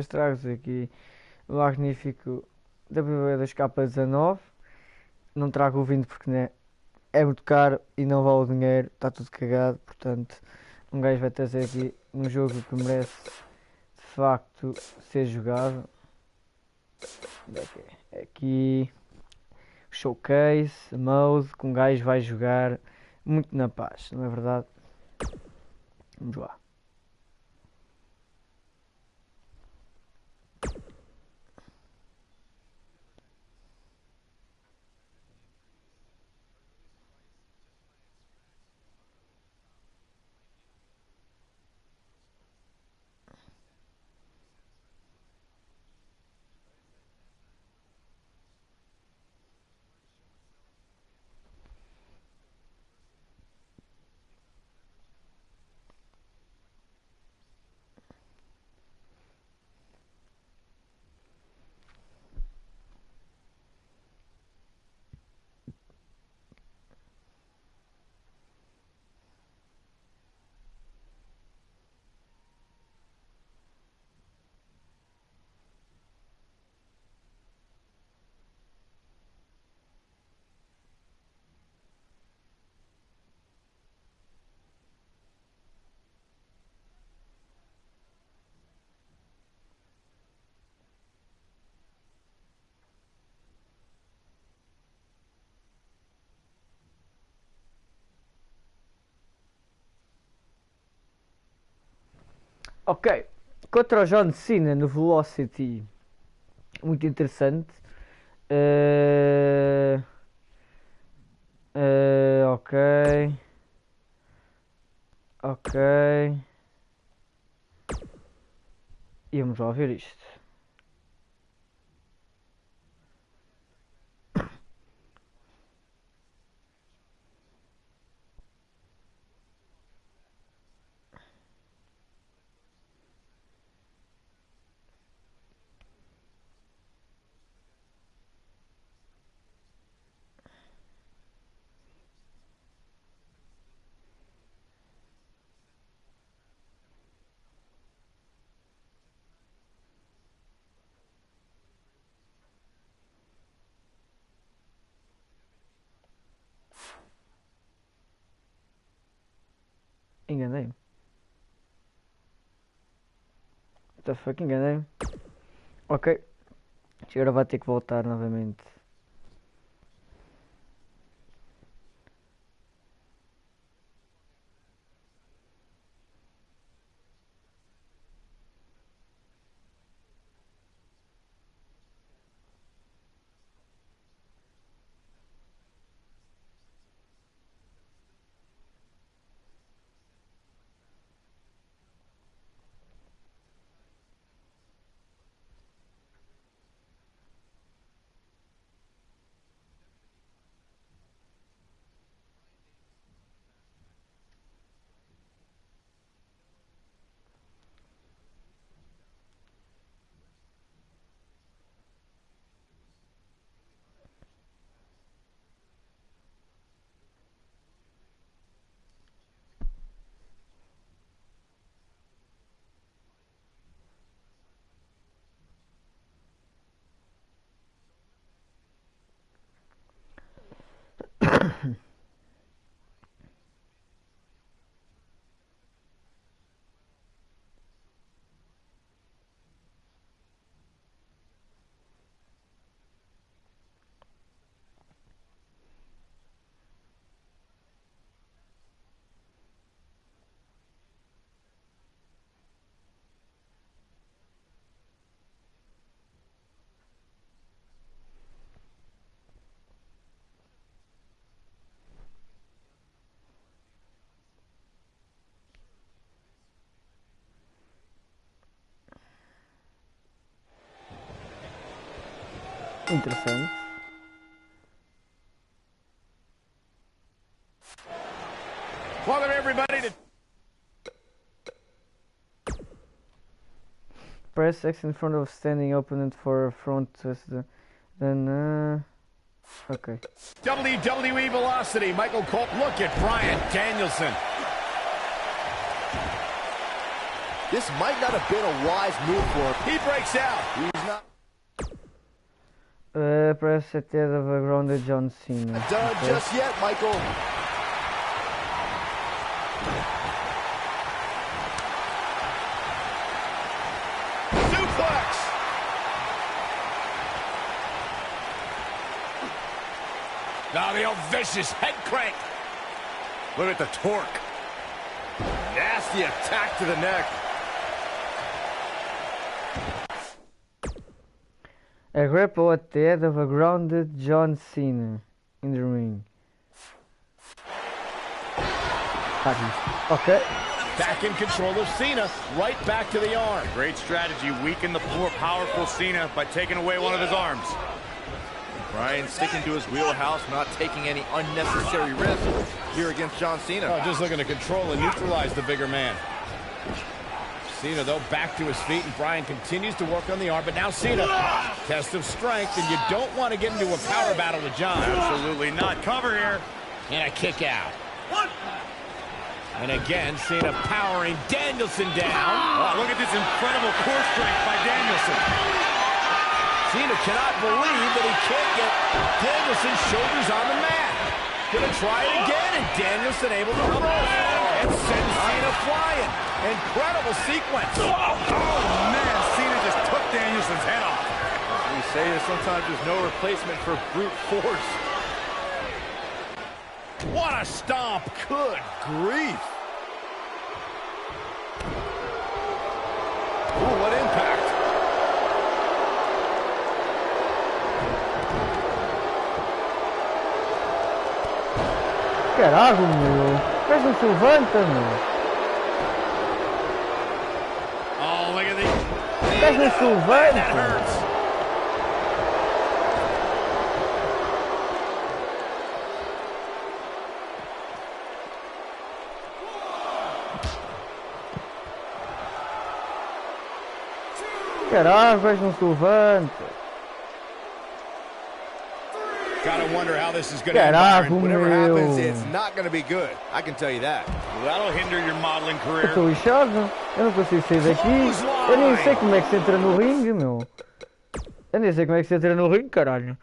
trago aqui o magnífico WWE 2K19. Não trago o 20 porque né, é muito caro e não vale o dinheiro, está tudo cagado. Portanto, um gajo vai trazer aqui um jogo que merece de facto ser jogado. Aqui o showcase, mode, que um gajo vai jogar muito na paz, não é verdade? Vamos lá. Ok, contra o John Cena no Velocity, muito interessante. Ok, ok. E vamos lá ver isto. Enganei-me. What the fuck, enganei-me. Ok, agora vai ter que voltar novamente. Interessante. Welcome everybody to Press X in front of standing opponent for a front twist. Then, okay. WWE Velocity. Michael Cole. Look at Bryan Danielson. This might not have been a wise move for him. He breaks out. He's not Parece ter a background de John Cena. done just yet, Michael. Suplex. Now the old vicious head crank. Look at the torque. Nasty attack to the neck. A grapple at the head of a grounded John Cena in the ring. Okay. Back in control of Cena. Right back to the arm. Great strategy. Weaken the more powerful Cena by taking away one of his arms. Bryan sticking to his wheelhouse, not taking any unnecessary risks here against John Cena. Oh, just looking to control and neutralize the bigger man. Cena, though, back to his feet, and Bryan continues to work on the arm, but now Cena, test of strength, and you don't want to get into a power battle with John. Absolutely not. Cover here. And a kick out. And again, Cena powering Danielson down. Oh, look at this incredible core strength by Danielson. Cena cannot believe that he can't get Danielson's shoulders on the mat. Gonna try it again, and Danielson able to roll and send Cena flying. Incredible sequence. Oh, man. Cena just took Danielson's head off. We say that sometimes there's no replacement for brute force. What a stomp. Good grief. Ooh, what impact. Caraca, meu. Mas não se levanta, meu. Oh, look at the... Mas não se levanta. That hurts. Caraca, mas não se levanta. Gotta wonder how this is gonna Caraca, end. Whatever meu. happens, it's not going to be good. I can tell you that. Well, that'll hinder your modeling Eu career. estou lixado. Eu não consigo sair daqui. Eu nem sei como é que se entra no ringue, meu. Eu nem sei como é que se entra no ringue, caralho.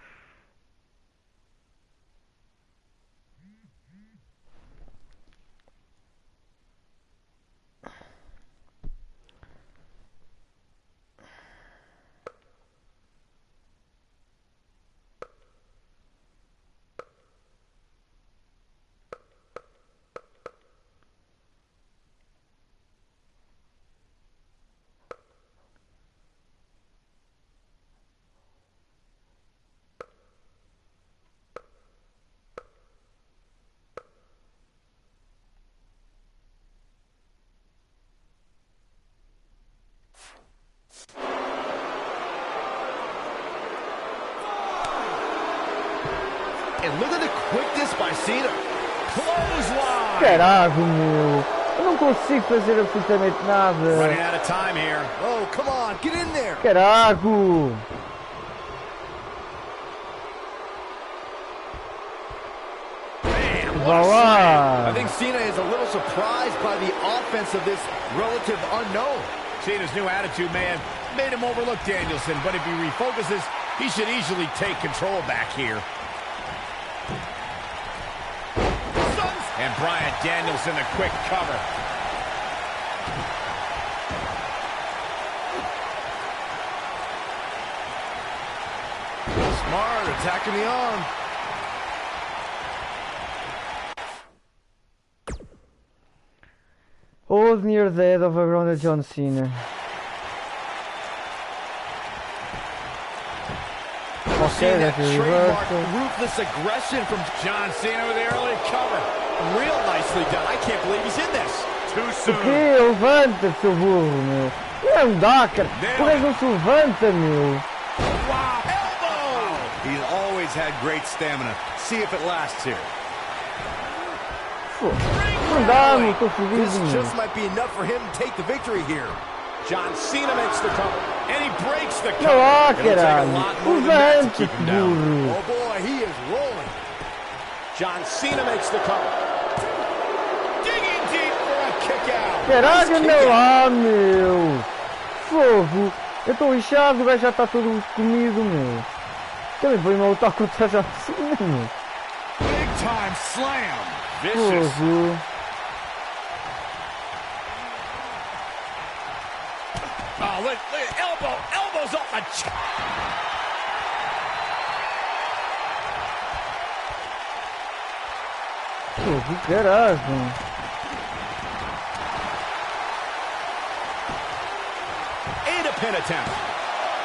And look at the quickness by Cena. Clothesline. Caraca, meu. Eu não consigo fazer absolutamente Running nada. out of time here. Oh, come on, get in there. Caraca. Man, Vá what a lá. I think Cena is a little surprised by the offense of this relative unknown. Cena's new attitude, man, made him overlook Danielson, but if he refocuses, he should easily take control back here. And Bryan Danielson, a quick cover. Smart, attacking the arm. Hold near the head of a grounded John Cena. Okay, That that's a trademark reversal. ruthless aggression from John Cena with the early cover. Real nicely done. I can't believe he's in this. Too O soon. quê? Levanta-te, seu burro, meu. Não dá, cara. Por que não se levanta, meu? Wow, elbow! He's always had great stamina. See if it lasts here. Pô, não dá, meu. Estou fodido, This meu. just might be enough for him to take the victory here. John Cena makes the cover, and he breaks the Não há, cover. It'll take a caralho. lot more than that to Levanta-te, keep him down. burro. Oh boy, he is rolling. John Cena makes the cover. Digging deep for a kick out. Caralho, anda lá, meu. Fogo. Eu estou inchado, o gajo já está todo comido, meu. Também foi-me lutar contra já assim, meu. Big time slam. Vicious. Fogo. Oh, look at elbows off the chest. Fogo, caralho. And a pin attempt.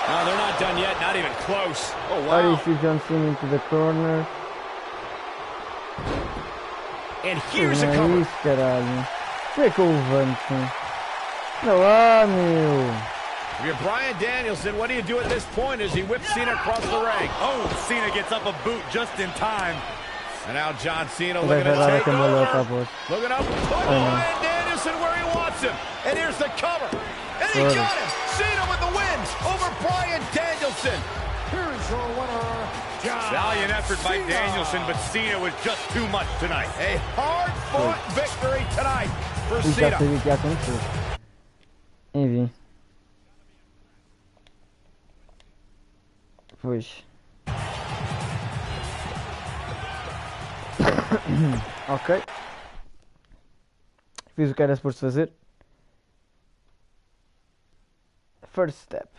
No, they're not done yet, not even close. Oh, How do you wow. see John Cena into the corner? And here's a Não é cover. isso, caralho. Como é que eu levanto? Anda lá, meu. If you're Bryan Danielson, what do you do at this point as he whips Cena across the ring? Oh, Cena gets up a boot just in time. And now John Cena O looking gajo vai to dar a take cambalhota à over. voz. Looking up, put Bryan Danielson where he wants him. And here's the cover. And he Sorry. got him. Cena with the win over Bryan Danielson. Here's your winner, John Valiant effort by Cena. Danielson, but Cena was just too much tonight. A hard-fought victory tonight for E já Cena. sabia que ia acontecer. Enfim. Pois. Ok. Fiz o que era suposto fazer. First step.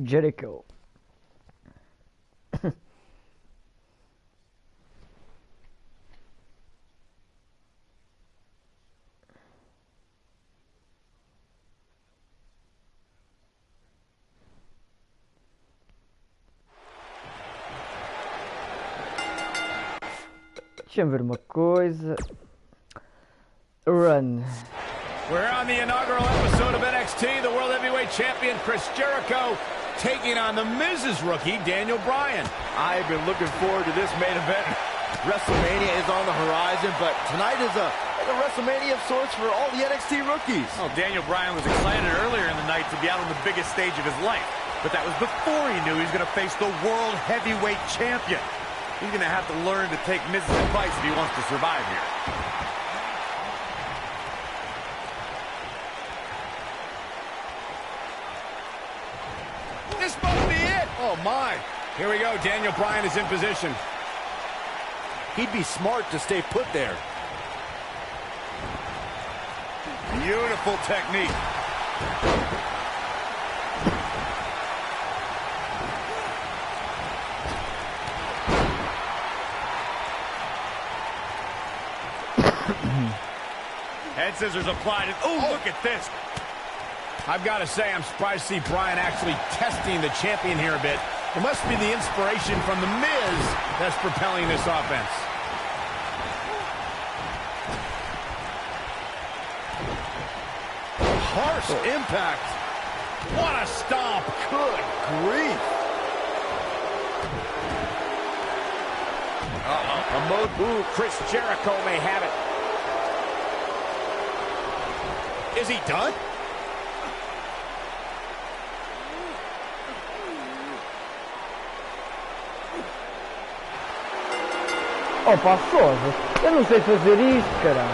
Jericho. Deixa-me ver uma coisa. Run. We're on the inaugural episode of NXT. The World Heavyweight Champion Chris Jericho taking on the Miz's rookie, Daniel Bryan. I've been looking forward to this main event. WrestleMania is on the horizon, but tonight is a a WrestleMania of sorts for all the NXT rookies. Well, Daniel Bryan was excited earlier in the night to be out on the biggest stage of his life. But that was before he knew he was going to face the World Heavyweight Champion. He's going to have to learn to take Miz's advice if he wants to survive here. This must be it. Oh, my. Here we go. Daniel Bryan is in position. He'd be smart to stay put there. Beautiful technique. Head scissors applied. And, oh, look at this. I've got to say, I'm surprised to see Bryan actually testing the champion here a bit. It must be the inspiration from The Miz that's propelling this offense. Harsh impact. What a stomp. Good grief. A mode. Ooh, Chris Jericho may have it. Is he done? Oh, passou. Eu não sei fazer isto, caralho.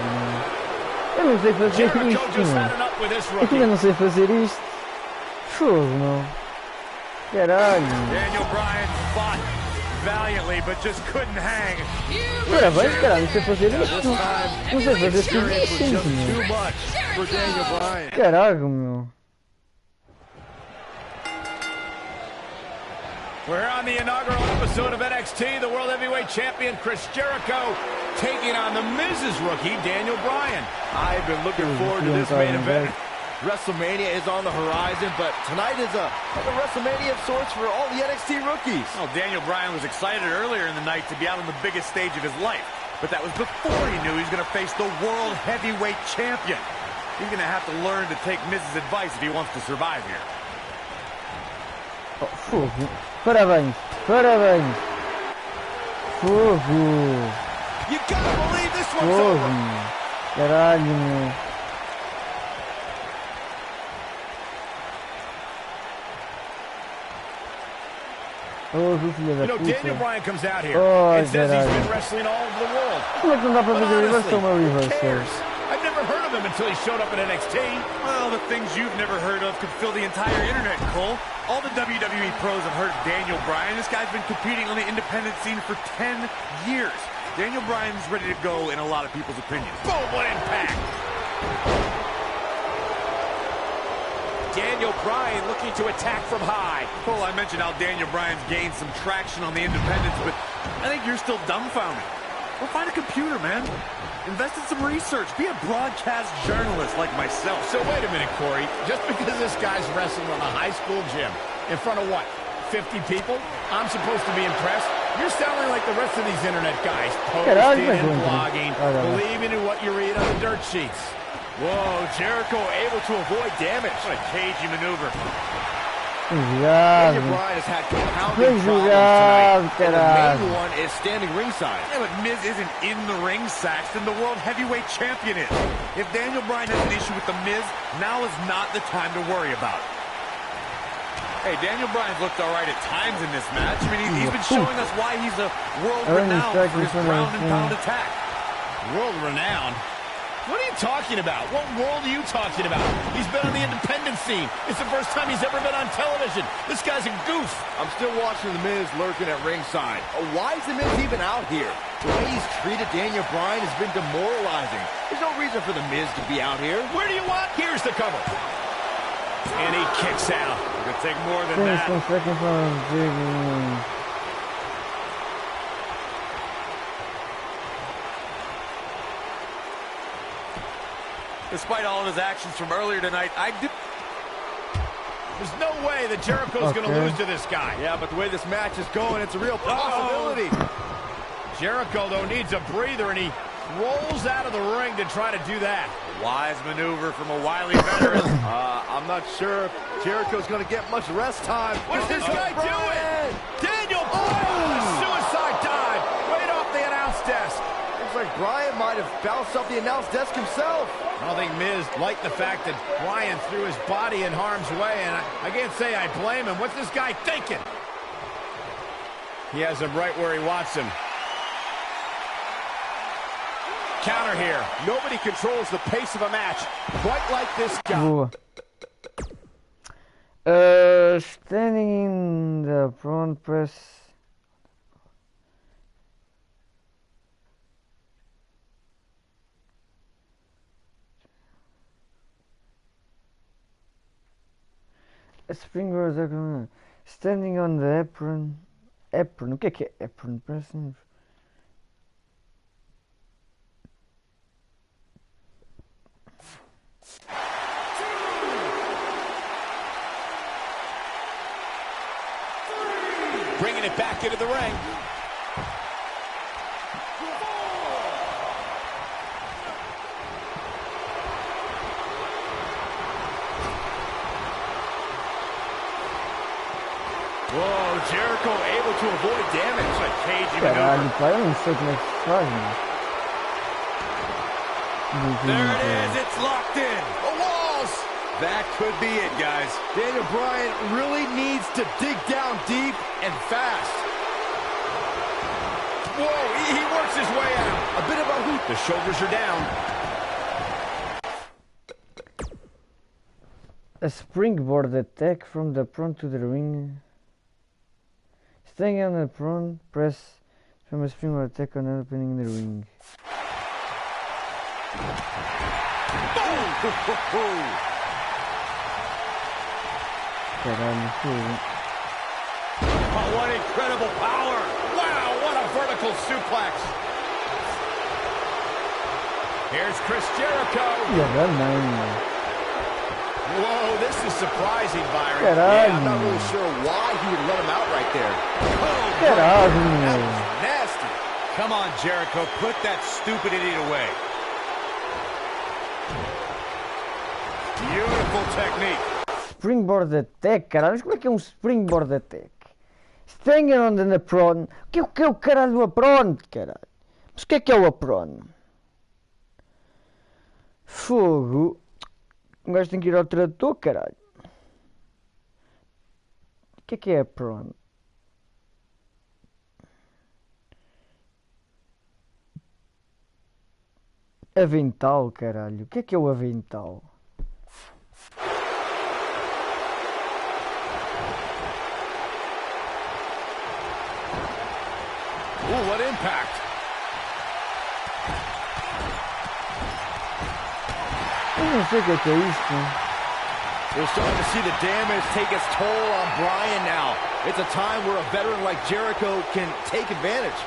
Eu não sei fazer isto, meu. Eu ainda não sei fazer isto. Fogo, meu. Caralho. Daniel Bryan fought valiantly, but just couldn't hang. Parabéns, caralho. Não sei fazer isto. Não sei fazer isto, meu. Caralho, meu. We're on the inaugural episode of NXT. The World Heavyweight Champion Chris Jericho taking on the Miz's rookie, Daniel Bryan. I've been looking forward to this main event. WrestleMania is on the horizon, but tonight is a WrestleMania of sorts for all the NXT rookies. Well, Daniel Bryan was excited earlier in the night to be out on the biggest stage of his life. But that was before he knew he was going to face the World Heavyweight Champion. He's going to have to learn to take Miz's advice if he wants to survive here. Oh, fogo. Parabéns. Parabéns. Fogo. You gotta believe this one's Fogo. over. Caralho, meu. Oh, filha da You know, puta. Daniel Bryan comes out here Oh, and says he's caralho. been wrestling all over the world. Como é que não dá para But fazer honestly, reversão uma who reversal? cares? I've never heard of him until he showed up at NXT. Well, the things you've never heard of could fill the entire internet, Cole. All the WWE pros have heard of Daniel Bryan. This guy's been competing on the independent scene for 10 years. Daniel Bryan's ready to go in a lot of people's opinions. Boom, what impact. Daniel Bryan looking to attack from high. Cole, I mentioned how Daniel Bryan's gained some traction on the independents, but I think you're still dumbfounded. Well, find a computer, man. Invest in some research. Be a broadcast journalist like myself. So wait a minute, Corey. Just because this guy's wrestling on a high school gym, in front of what, 50 people, I'm supposed to be impressed? You're sounding like the rest of these internet guys, posting and blogging, believing in what you read on the dirt sheets. Whoa, Jericho able to avoid damage. What a cagey maneuver. Daniel Bryan has had compounding problems tonight, and the main one is standing ringside. Yeah, but Miz isn't in the ring, Saxton. The World Heavyweight Champion is. If Daniel Bryan has an issue with the Miz, now is not the time to worry about it. Hey, Daniel Bryan's looked all right at times in this match. I mean, he's been showing us why he's a world-renowned for his ground-and-pound attack. World-renowned? What are you talking about? What world are you talking about? He's been on the independent scene. It's the first time he's ever been on television. This guy's a goof. I'm still watching The Miz lurking at ringside. Why is The Miz even out here? The way he's treated Daniel Bryan has been demoralizing. There's no reason for The Miz to be out here. Where do you want? Here's the cover. And he kicks out. It could take more than that. Despite all of his actions from earlier tonight, There's no way that Jericho's going to lose to this guy. Yeah, but the way this match is going, it's a real possibility. Jericho, though, needs a breather, and he rolls out of the ring to try to do that. Wise maneuver from a wily veteran. I'm not sure if Jericho's going to get much rest time. What's this guy doing? Daniel Bryan, a suicide dive right off the announce desk. It's like Bryan might have bounced off the announce desk himself. I don't think Miz liked the fact that Bryan threw his body in harm's way, and I can't say I blame him. What's this guy thinking? He has him right where he wants him. Counter here. Nobody controls the pace of a match quite like this guy. Boa. Standing in the front press. A springboard standing on the apron. Apron, o que é apron? Parece-me. Bringing it back into the ring. Whoa, Jericho able to avoid damage. A cagey Caralho, maneuver. pá, eu não sei como é que se faz, mano. There it is, it's locked in. The walls! That could be it, guys. Daniel Bryan really needs to dig down deep and fast. Whoa, he works his way out. A bit of a hoop. The shoulders are down. A springboard attack from the front to the ring. Staying on the front press from a springboard attack on the opening in the ring. Caralho, fogo. Oh, what incredible power. Wow, what a vertical suplex. Here's Chris Jericho. Filha da mãe, mano. Whoa, this is surprising, Byron. Caralho, I'm not really mano. sure why he would let him out right there. Caralho, That mano. was nasty. Come on, Jericho, put that stupid idiot away. Beautiful technique. Springboard attack, caralho. Mas como é que é um springboard attack? Staying on the apron. O que é o caralho do apron, caralho? Mas o que é o apron? Fogo. Um gajo tem que ir ao trator, caralho. O que é apron? Avental, caralho. O que é o avental? Ooh, what impact. Eu não sei o que é isto. We're starting to see the damage take its toll on Bryan now. It's a time where a veteran like Jericho can take advantage.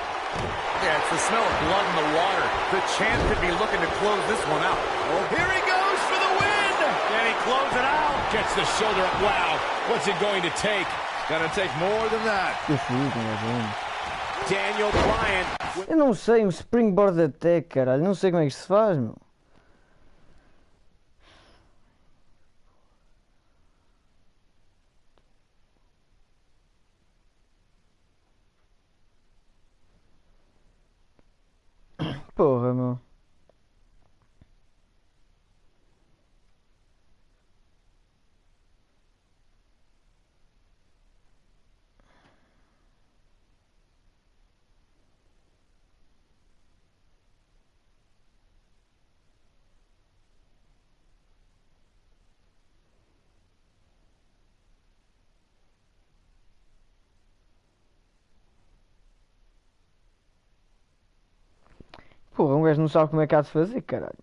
Yeah, it's the smell of blood in the water. The champ could be looking to close this one out. Oh, here he goes for the win! Can he close it out? Gets the shoulder up. Wow, what's it going to take? Gonna take more than that. Que frio, caralho. Daniel Bryan. Eu não sei, um springboard attack, caralho. Não sei como é que se faz, meu. Porra, meu. Porra, um gajo não sabe como é que há de fazer, caralho.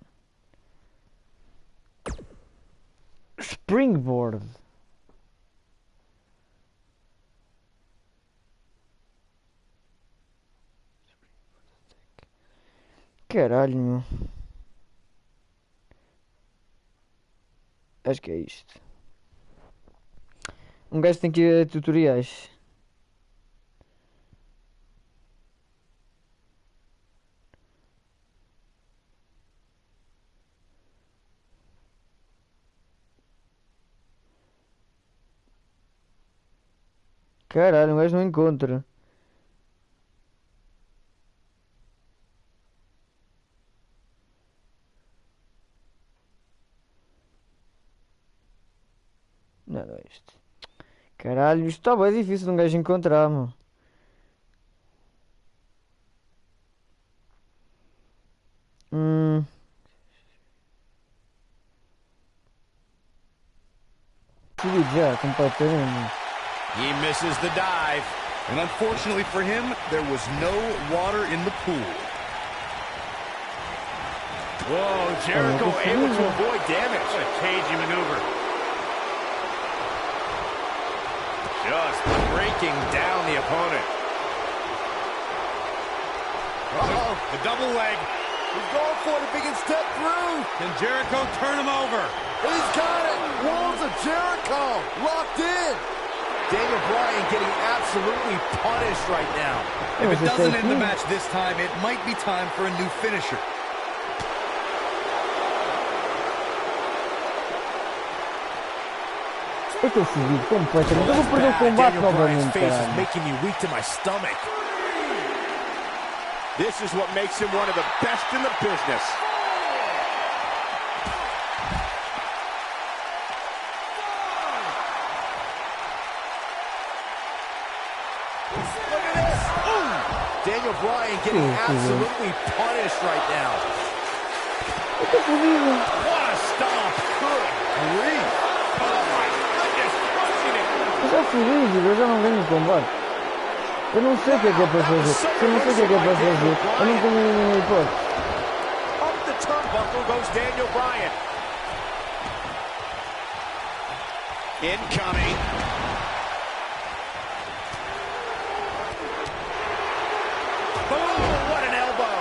Springboard. Caralho, meu. Acho que é isto. Um gajo tem que ir a tutoriais. Caralho, um gajo não encontra. este. Caralho, isto está bem difícil de um gajo encontrar, mano. Fui já, completamente. He misses the dive. And unfortunately for him, there was no water in the pool. Whoa, Jericho able to avoid damage. What a cagey maneuver. Just breaking down the opponent. Uh-oh, the double leg. He's going for it if he can step through. Can Jericho turn him over? He's got it. Walls of Jericho locked in. Daniel Bryan getting absolutely punished right now. If it doesn't end the match this time, it might be time for a new finisher. Eu estou fodido completamente. Eu vou perder o combate novamente, caralho. Making me weak to my stomach. This is what makes him one of the best in the business. Look at this. Ooh. Daniel Bryan getting absolutely punished right now. Eu estou fodido. What a stomp. Good grief. Oh my goodness, crushing it. Eu já fodido, eu já não ganho o combate. Eu não sei o que é para fazer. Se eu não sei o que é para fazer, eu não tenho nenhuma hipótese. Up the turnbuckle goes Daniel Bryan. Incoming. Oh, what an elbow.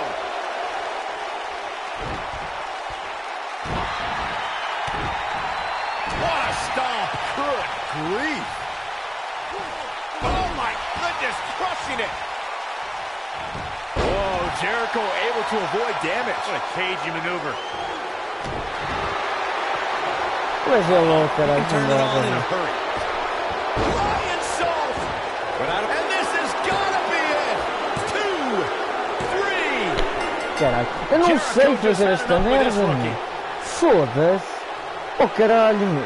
What a stomp. Good grief. Oh my goodness, crushing it. Whoa, Jericho able to avoid damage. What a cagey maneuver. Mas é louco, caralho. Turn it on in a hurry. Lion salt. And this is gonna be it. 2, 3. Caralho, eu não sei fazer esta merda, meu. Foda-se. Oh, caralho, meu.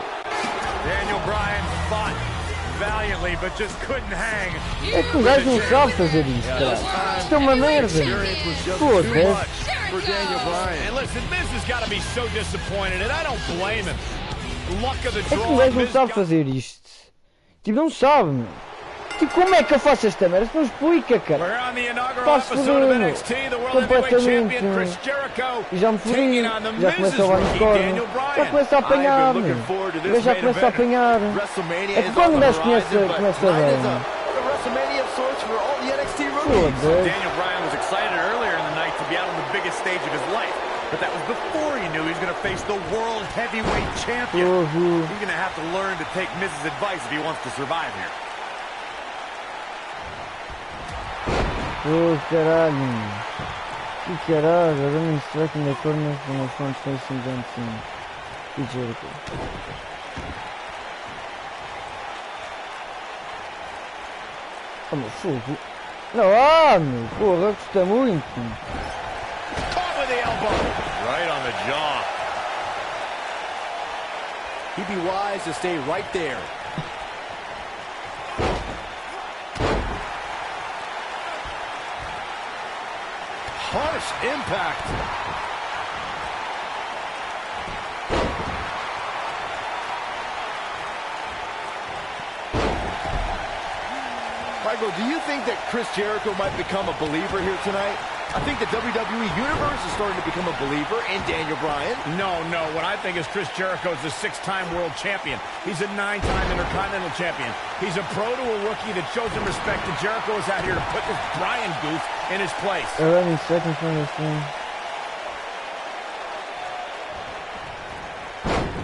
Daniel Bryan fought valiantly, but just couldn't hang. É que o gajo não sabe fazer isto, caralho. Isto é uma merda. Foda-se. For Daniel Bryan. And listen, Miz has got to be so disappointed, and I don't blame him. Luck of the É que draw. o gajo não Miz sabe got- fazer isto. Tipo, não sabe, meu. Tipo, como é que eu faço esta merda? Isto não explica, cara. We're on the inaugural Faço episode of fodido. NXT, the World Heavyweight Completamente. Champion Chris Jericho E já me fodi. taking on the Já Miz's começa a levar no rookie corno. Daniel Já Bryan. começa a apanhar, I've been meu. looking forward to O this gajo já main começa a event. apanhar. WrestleMania É que is quando on o the gajo conhece horizon, but a tonight is velha. a WrestleMania of sorts for all the NXT rookies. Foda-se. Daniel Bryan was excited earlier in the night to be out on the biggest stage of his life. But that was before he knew he was going to face the World Heavyweight Champion. Fogo. He's going to have to learn to take Miz's advice if he wants to survive here. Oh, caralho, meu. Que caralho, agora não se vai com a corna com uma fonte sem cinzante. Que Jericho. Oh, meu fogo. Não, meu, porra, custa muito. Caught with the elbow. Right on the jaw. He'd be wise to stay right there. Harsh impact. Michael, do you think that Chris Jericho might become a believer here tonight? I think the WWE Universe is starting to become a believer in Daniel Bryan. No. What I think is Chris Jericho is a 6-time world champion. He's a 9-time Intercontinental champion. He's a pro to a rookie that shows him respect, and Jericho is out here to put this Bryan goof in his place. 11 seconds from this thing.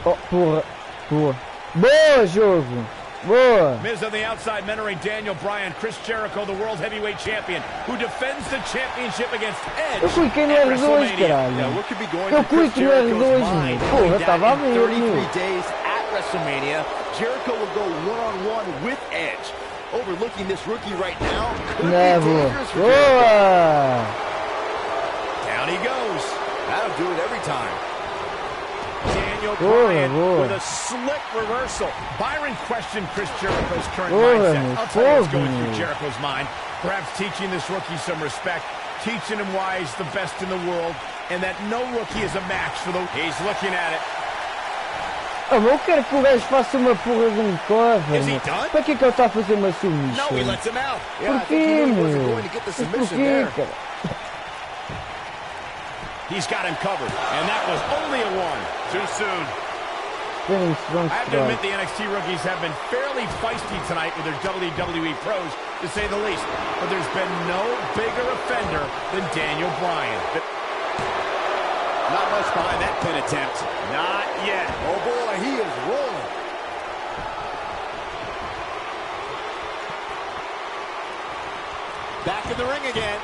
Oh, porra. Boa. Boa, jogo. Boa. Miz on the outside mentoring Daniel Bryan. Chris Jericho, the World Heavyweight Champion, who defends the championship against Edge Eu cliquei no at R2, WrestleMania. caralho. Yeah, what could be going Eu through Chris clico no Jericho's R2, mind? meu. Porra, knowing that estava a in ver, 33 meu. days at WrestleMania, Jericho will go one-on-one with Edge. Overlooking this rookie right now could be Não, dangerous for boa. Jericho. Boa. Down he goes. That'll do it every time. Daniel Daniel Bryan with a slick reversal. Byron questioned Chris Jericho's current mindset. I'll tell you what's going through Jericho's mind. Perhaps teaching this rookie some respect, teaching him why he's the best in the world, and that no rookie is a match for the... He's looking at it. Eu quero que o gajo faça uma porra de um cover. Para que ele está a fazer uma submissão? No, he lets him out. Porquê, meu? Porquê, cara? He's got him covered, and that was only a one. Too soon. I have to admit the NXT rookies have been fairly feisty tonight with their WWE pros, to say the least. But there's been no bigger offender than Daniel Bryan. Not much behind that pin attempt. Not yet. Oh boy, he is rolling. Back in the ring again.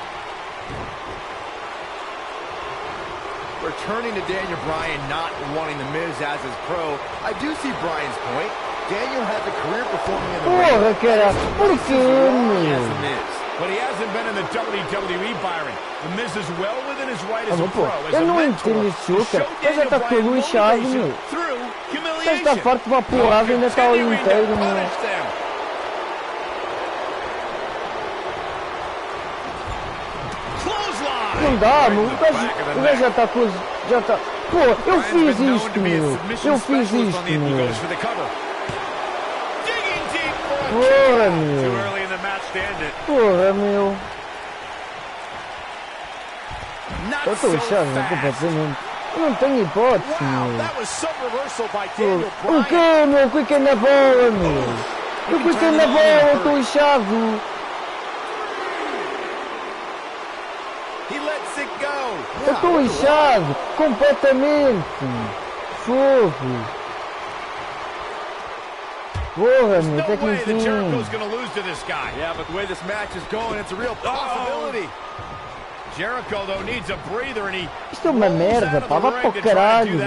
Returning to Daniel Bryan not wanting the Miz as his pro. I do see Bryan's point. Daniel has a career performing in the ring. As the Miz. But he hasn't been in the WWE, Byron. The Miz is well within his right as a pro. Eu não entendo esse jogo, cara. Ele já está todo inchado, meu. Já está farto de uma porrada e ainda está ali inteiro, meu. Não dá, meu. O gajo já está coisa. Já está. Pô, eu fiz isto, meu. Eu fiz isto, meu. Porra, meu. Porra, meu. Eu estou inchado, meu, completamente. Eu não tenho hipótese, meu. O quê, meu? Quick na bola, meu. O quick na bola, eu estou inchado. Eu estou inchado, completamente. Fogo. Porra, meu, até que enfim. Yeah, but the way this match is going, it's a real possibility. Jericho, though, needs a breather and he... Isto é uma merda, pá, vá para o caralho.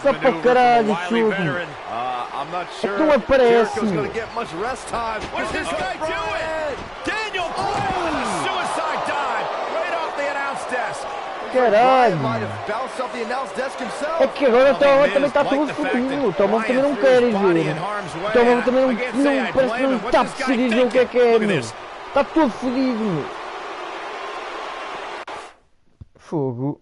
Vá para o caralho, jogo. I'm not sure. Não aparece. Jericho's going to get much rest time. What's this guy doing? Daniel Bryan with a suicide dive right off the announce desk. Caralho. É que agora o Tomão também está todo fodido. O Tomão também não quer ir ver. O Tomão também não parece que não está a decidir o que é, meu. Está todo fodido, meu. Fogo.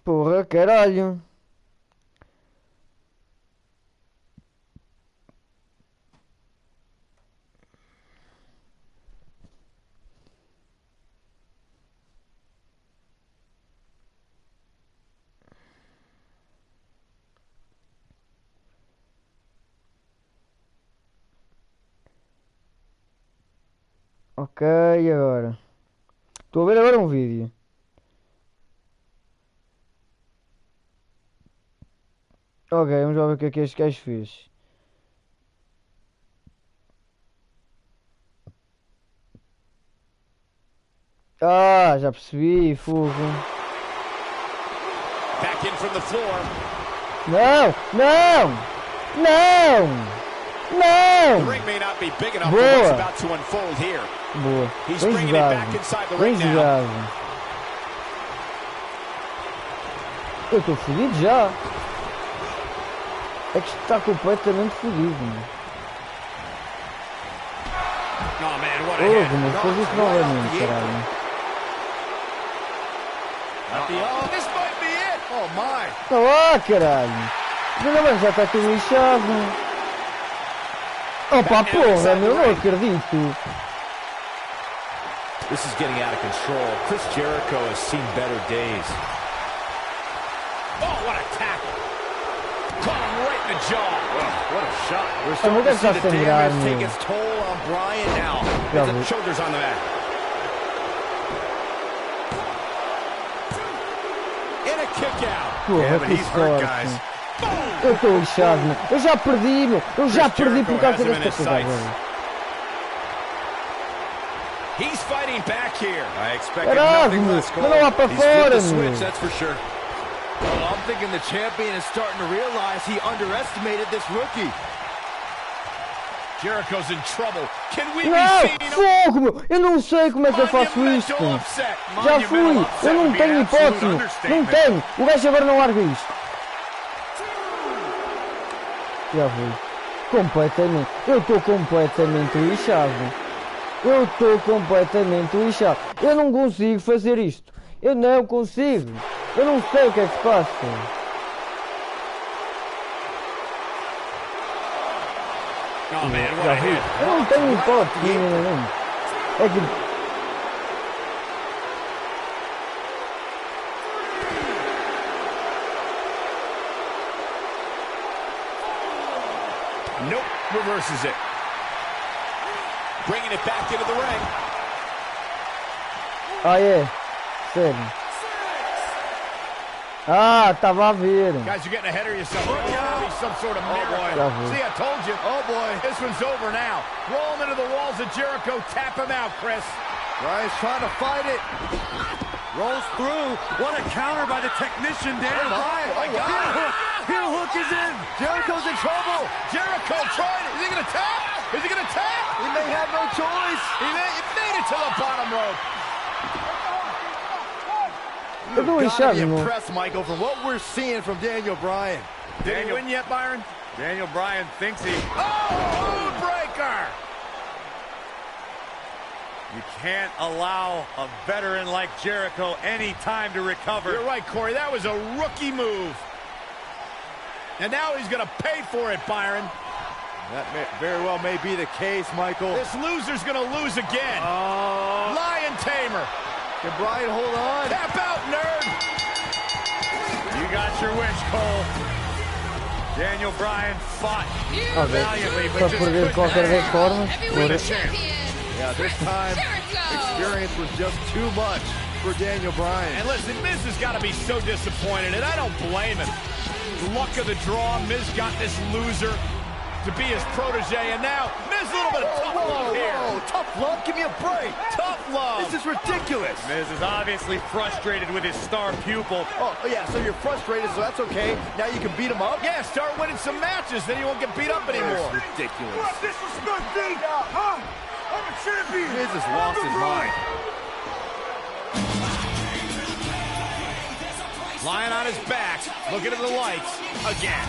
Porra, caralho. Ok, agora. Estou a ver agora um vídeo. Ok, vamos lá ver o que é que este gajo fez. Ah, já percebi, fogo. Back in from the floor. Não, não, não, não. The ring may not be big enough for what's about to unfold here. Boa. He's Bem bringing it back inside the ring now. jogado. Eu estou fodido já. É que está completamente fodido. Oh man, what a hit. Mas depois isso novamente, caralho. This might be it. Oh my. Está lá, caralho. Mas já está tudo lixado. Opa, porra, meu, não acredito. This is getting out of control. Chris Jericho has seen better days. Oh, what a tackle. Caught him right in the jaw. Oh, what a shot. We're starting to see the damage take its toll on Bryan now. The shoulders on the mat. And a kick out. Yeah, but he's hurt, guys. Eu estou lixado, meu. Eu já perdi, meu. Eu já perdi por causa desta coisa. He's fighting back here. I expected nothing less. Não lá para fora, meu. That's for sure. Well, I'm thinking the champion is starting to realize he underestimated this rookie. Jericho's in trouble. Can we be Não! seeing Fogo, meu! Eu não sei como é que eu faço isto! Já fui! Eu não tenho hipótese! Não tenho! O gajo agora não larga isto! Já fui! Completamente! Eu estou completamente lixado! Eu estou completamente lixado! Eu não consigo fazer isto! Eu não consigo! Eu não sei o que é que se passa! Oh, man, what Já a fui! hit. Eu não tenho hipótese! Não. É que... Nope, reverses it. Bringing it back into the ring. Ah, é? Sério? Ah, tava a ver. Guys, you're getting ahead of yourself. Be some sort of miracle. Já fui. See, I told you. Oh, boy. This one's over now. Roll him into the walls of Jericho. Tap him out, Chris. Bryan's trying to fight it. Rolls through. What a counter by the technician, Daniel Bryan. Oh, wow. Heel hook is in. Jericho's in trouble. Jericho trying it. Is he going to tap? Is he going to tap? He may have no choice. He made it to the bottom rope. Eu tô Gotta lixado, be meu. impressed, Michael, from what we're seeing from Daniel Bryan. Did he win yet, Byron? Daniel Bryan thinks he... Oh, breaker! You can't allow a veteran like Jericho any time to recover. You're right, Corey. That was a rookie move. And now he's going to pay for it, Byron. That very well may be the case, Michael. This loser's going to lose again. Lion Tamer. Can Bryan hold on? Tap out, nerd. You got your wish, Cole. Daniel Bryan fought valiantly, but Para just perder de qualquer das formas. win a chance. Yeah, this time, experience was just too much for Daniel Bryan. And listen, Miz has got to be so disappointed, and I don't blame him. Luck of the draw, Miz got this loser to be his protege, and now Miz a little bit of tough love here. Whoa, tough love? Give me a break. Tough love. This is ridiculous. Miz is obviously frustrated with his star pupil. Oh, yeah, so you're frustrated, so that's okay. Now you can beat him up? Yeah, start winning some matches, then you won't get beat up anymore. Ridiculous. Disrespect me, huh? I'm a champion. Miz has lost his mind. Lying on his back, looking at the lights again.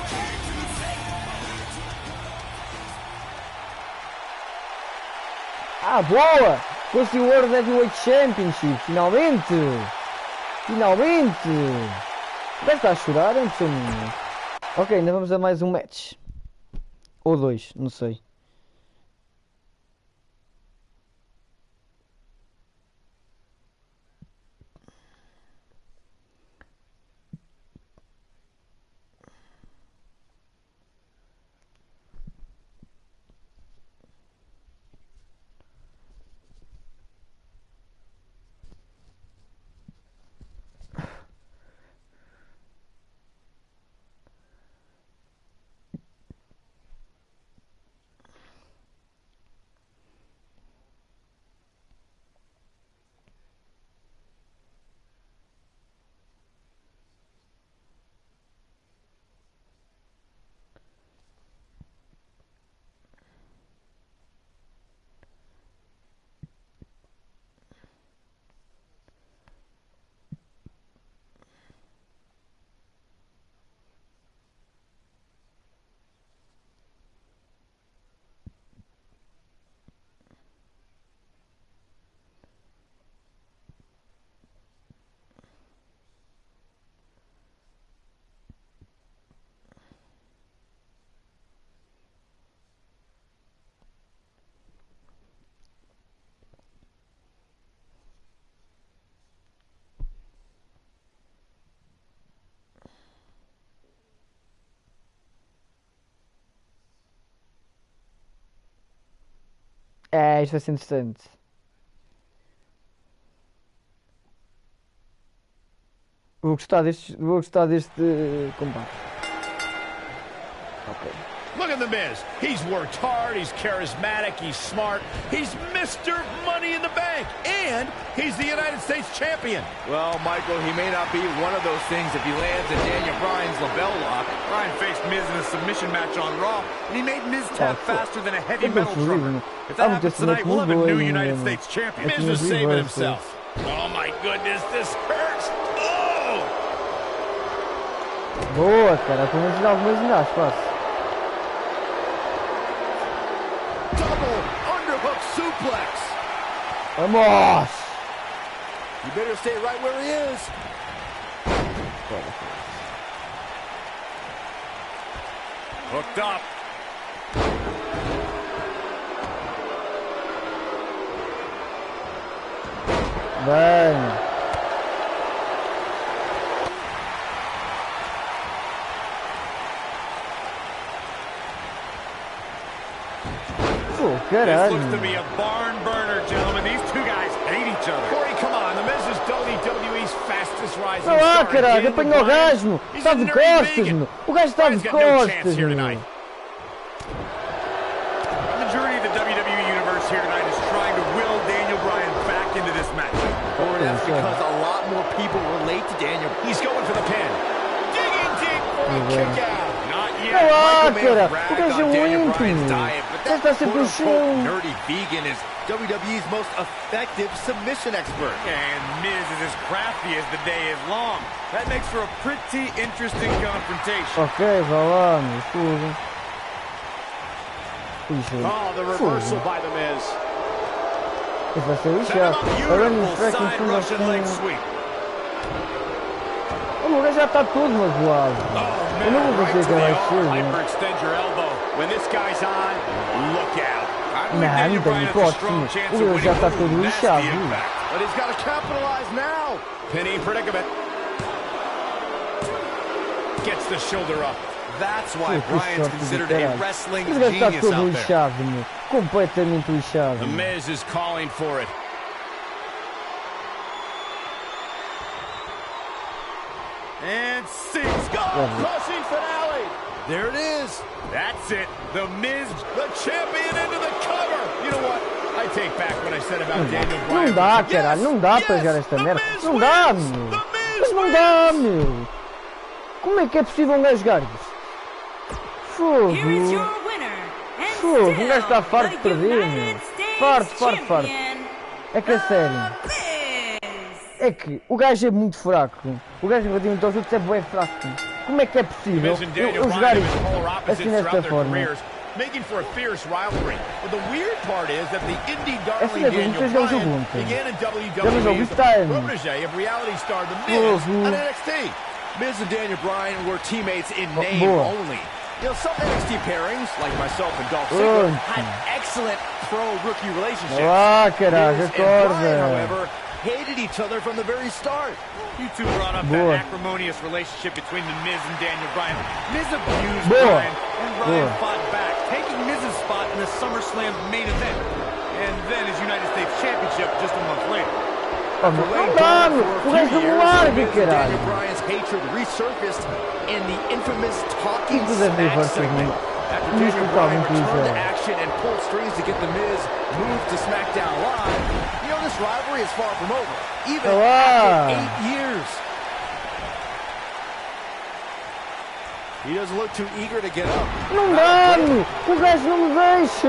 Ah, boa! Conseguiu o World Heavyweight Championship, finalmente! Finalmente! Deve estar a chorar, é impressão minha. Ok, ainda vamos a mais um match. Ou dois, não sei. É, isto vai ser interessante. Vou gostar deste combate. Ok. Look at the Miz. He's worked hard, he's charismatic, he's smart. He's Mr. Money in the Bank. And and he's the United States champion. Well, Michael, he may not be one of those things if he lands in Daniel Bryan's label lock. Bryan faced Miz in a submission match on Raw, and he made Miz tap faster than a heavy metal drummer. If that happens tonight, we'll have a new United States champion. Miz is saving himself. Oh my goodness, this hurts. Oh! Boa, cara, pelo menos dá algumas unidades, fácil. Double underhook suplex. Vamos! You better stay right where he is. Hooked up. Bem. Oh, this looks to be a barn burner, gentlemen. These two guys hate each other. Corey, come on. The Miz is WWE's fastest rising Não há, star. caralho, apanhou o gajo, meu. Está de costas, meu. O gajo está de costas, meu. The majority of the WWE universe here tonight is trying to will Daniel Bryan back into this match. Or that's because a lot more people relate to Daniel. He's going for the pin. Digging deep for a kick out. Not yet. Não há, Michael may have cara. O bragged gajo on é Daniel muito, Bryan's meu. diet, but Ele that está sempre no quote-unquote chão. nerdy vegan is WWE's most effective submission expert. And Miz is as crafty as the day is long. That makes for a pretty interesting confrontation. Ok, vá lá, meu. Fogo. Lixo. Oh, the reversal Fogo. by the Miz. Isso vai ser Set him lixado. up Agora no beautiful track em side cima Russian leg assim. sweep. O gajo já está todo magoado. Eu não vou conseguir acabar de ser. Hyperextend your elbow. When this guy's on, look out. Não, não tem hipótese. O gajo já está todo lixado. But he's got to capitalize now. Pinning predicament. Gets the shoulder up. That's why Bryan's considered a wrestling Esse gajo está genius todo out there. lixado, meu. Completamente lixado. The Miz is calling for it. And six. Crushing finale. There it is. That's it. The Miz. The champion into the cover. You know what? I take back what I said about Daniel Bryan. Não dá, caralho. Não dá para jogar esta merda. Não dá, meu. Mas não dá, meu. Como é que é possível um gajo jogar isso? Fogo. Fogo. Um gajo está farto de perder, meu. Farto. É que é sério. É que o gajo é muito fraco. O gajo relativamente aos outros é bem fraco. Como é que é possível eu jogar isso assim nesta forma? Making for a fierce rivalry. But the weird part is that the indie darling mesmo, Daniel vocês já Bryan jogam, began in Já WWE jogam, as a time. protege of reality star The Miz on NXT. Miz and Daniel Bryan were teammates in name boa. only. You know, some NXT pairings, like myself and Dolph Ziggler, had excellent pro-rookie relationships. Ah, caralho, Miz and Bryan, acorda. however, hated each other from the very start. You two brought up Boa. that acrimonious relationship between the Miz and Daniel Bryan. Miz abused Boa. Bryan, and Bryan Boa. fought back, taking Miz's spot in the SummerSlam main event, and then his United States Championship just a month later. Oh, meu. Não dá, meu. O gajo não larga, Miz and caralho. Daniel Bryan's hatred resurfaced in the infamous talking Isso deve smack ver segment. After Isso Daniel está Bryan muito returned to lixado. action and pulled strings to get the Miz moved to SmackDown Live, you know this rivalry is far from over, even Ah. after 8 years. He doesn't look too eager to get up. Não dá, meu. O gajo não me deixa.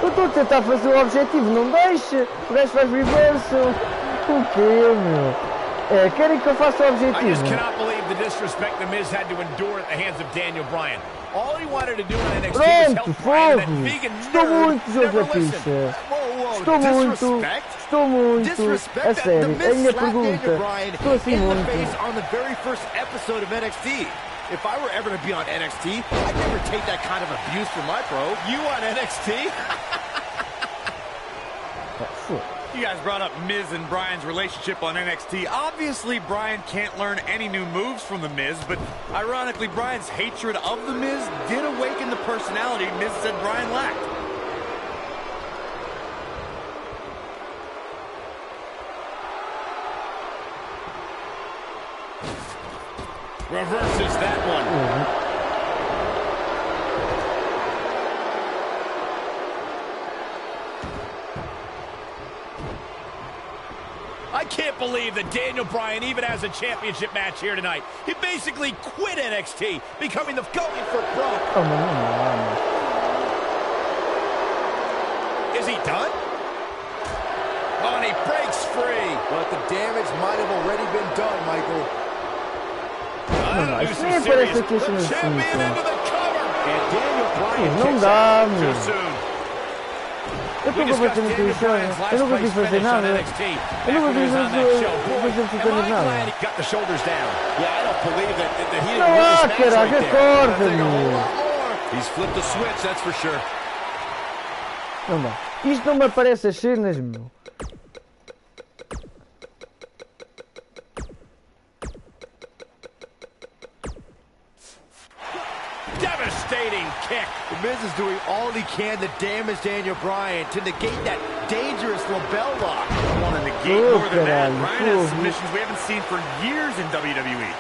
Eu estou a tentar fazer o objetivo, não deixa. O gajo faz reversal. O quê, meu? É, querem que eu faça o I just objetivo? cannot believe the disrespect the Miz had to endure at the hands of Daniel Bryan. All he wanted to do in NXT was Pronto, help Bryan, and that fogo. vegan Estou nerd muito, never José listened. Picha. Whoa, Estou muito. disrespect? Estou muito. Disrespect A that the sério, Miz é a minha slapped Daniel pergunta. Bryan Estou assim in the muito. face on the very first episode of NXT. If I were ever to be on NXT, I'd never take that kind of abuse from my pro. You on NXT? You guys brought up Miz and Bryan's relationship on NXT. Obviously, Bryan can't learn any new moves from The Miz, but ironically, Bryan's hatred of The Miz did awaken the personality Miz said Bryan lacked. Reverses that one. I can't believe that Daniel Bryan even has a championship match here tonight. He basically quit NXT, becoming the going for Brock. Oh, não. Is he done? Oh, and he breaks free. But the damage might have already been done, Michael. Não, isso nem parece aqui assim. And Daniel Bryan Não kicks dá, out meu. too soon. Eu estou completamente lixado. Eu não consigo fazer nada. Eu não consigo fazer nada. Got the shoulders down. Yeah, I don't believe that he didn't Não win há, this match right caralho, there. acorda, Take a whole meu. lot more. He's flipped the switch, that's for sure. Não dá. Isto não me aparece as cenas, meu. Devastating kick. The Miz is doing all he can to damage Daniel Bryan to negate that dangerous label lock. I want to negate more than that. Bryan has submissions we haven't seen for years in WWE.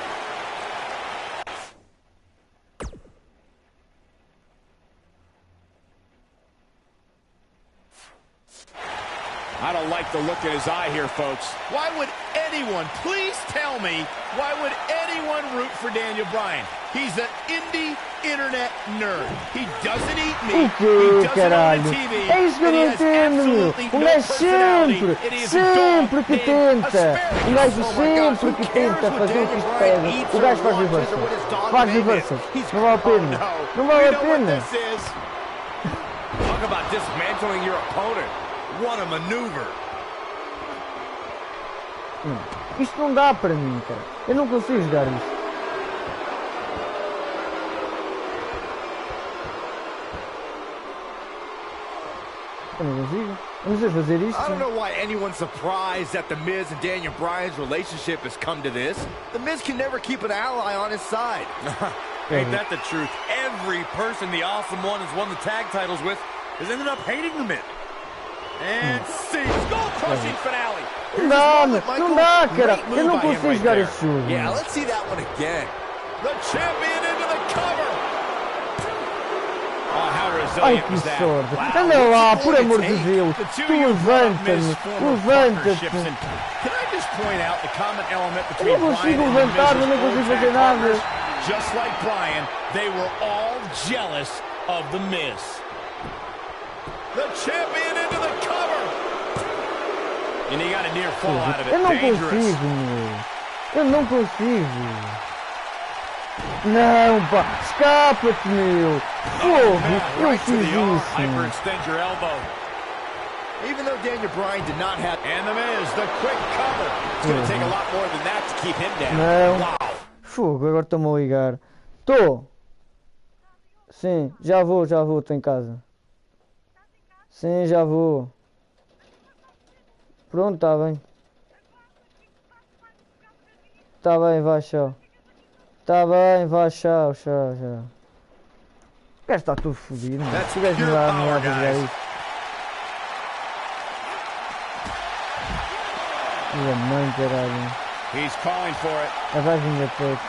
I don't like the look in his eye here, folks. Why would anyone, please tell me, why would anyone root for Daniel Bryan? He's an indie internet nerd. He doesn't eat meat. He doesn't own a TV. É isso que eu não entendo, meu. O gajo sempre que tenta. O gajo sempre que tenta fazer o que isto pega. O gajo faz reversal. Faz reversal. Não vale a pena. Não vale a pena. Talk about dismantling your opponent. What a maneuver. Isto não dá para mim, cara. Eu não consigo jogar isto. Eu não consigo. Eu não sei fazer isto. I don't know why anyone's surprised that the Miz and Daniel Bryan's relationship has come to this. The Miz can never keep an ally on his side. Ain't that the truth? Every person the Awesome One has won the tag titles with has ended up hating the Miz. And see, Skull-crushing finale. Não dá, não dá, cara. Eu não consigo jogar este jogo. Yeah, let's see that one again. The champion into the cover. Oh, how Ai, resilient que was that? sorte. Wow. Anda lá, What's por it amor going de to Deus. take? The two Tu of you brought up Miz levanta-me. former Levanta-te. partnerships, and can I just point out the common element Eu between não consigo Bryan and the levantar-me, Miz's não consigo old fazer tag nada. partners? Just like Bryan, they were all jealous of the Miz. The champion into the cover. And he got a near fall out of it. Eu não Dangerous. consigo, meu. Eu não consigo. Não, pá. Escapa-te, meu. Fogo. Eu fiz isso. Hyperextend your elbow. Even though Daniel Bryan did not have... And the Miz, the quick cover. It's going to take a lot more than that to keep him down. Não. Wow. Fogo, agora estou-me a ligar. Estou. Sim, já vou, estou em casa. Sim, já vou. Pronto, está bem. Está bem, vai, tchau. Está bem, vai, tchau. O gajo está tudo fodido. Se o gajo me dá a jogar isso. Minha mãe, caralho. He's calling for it. Vai vir depois.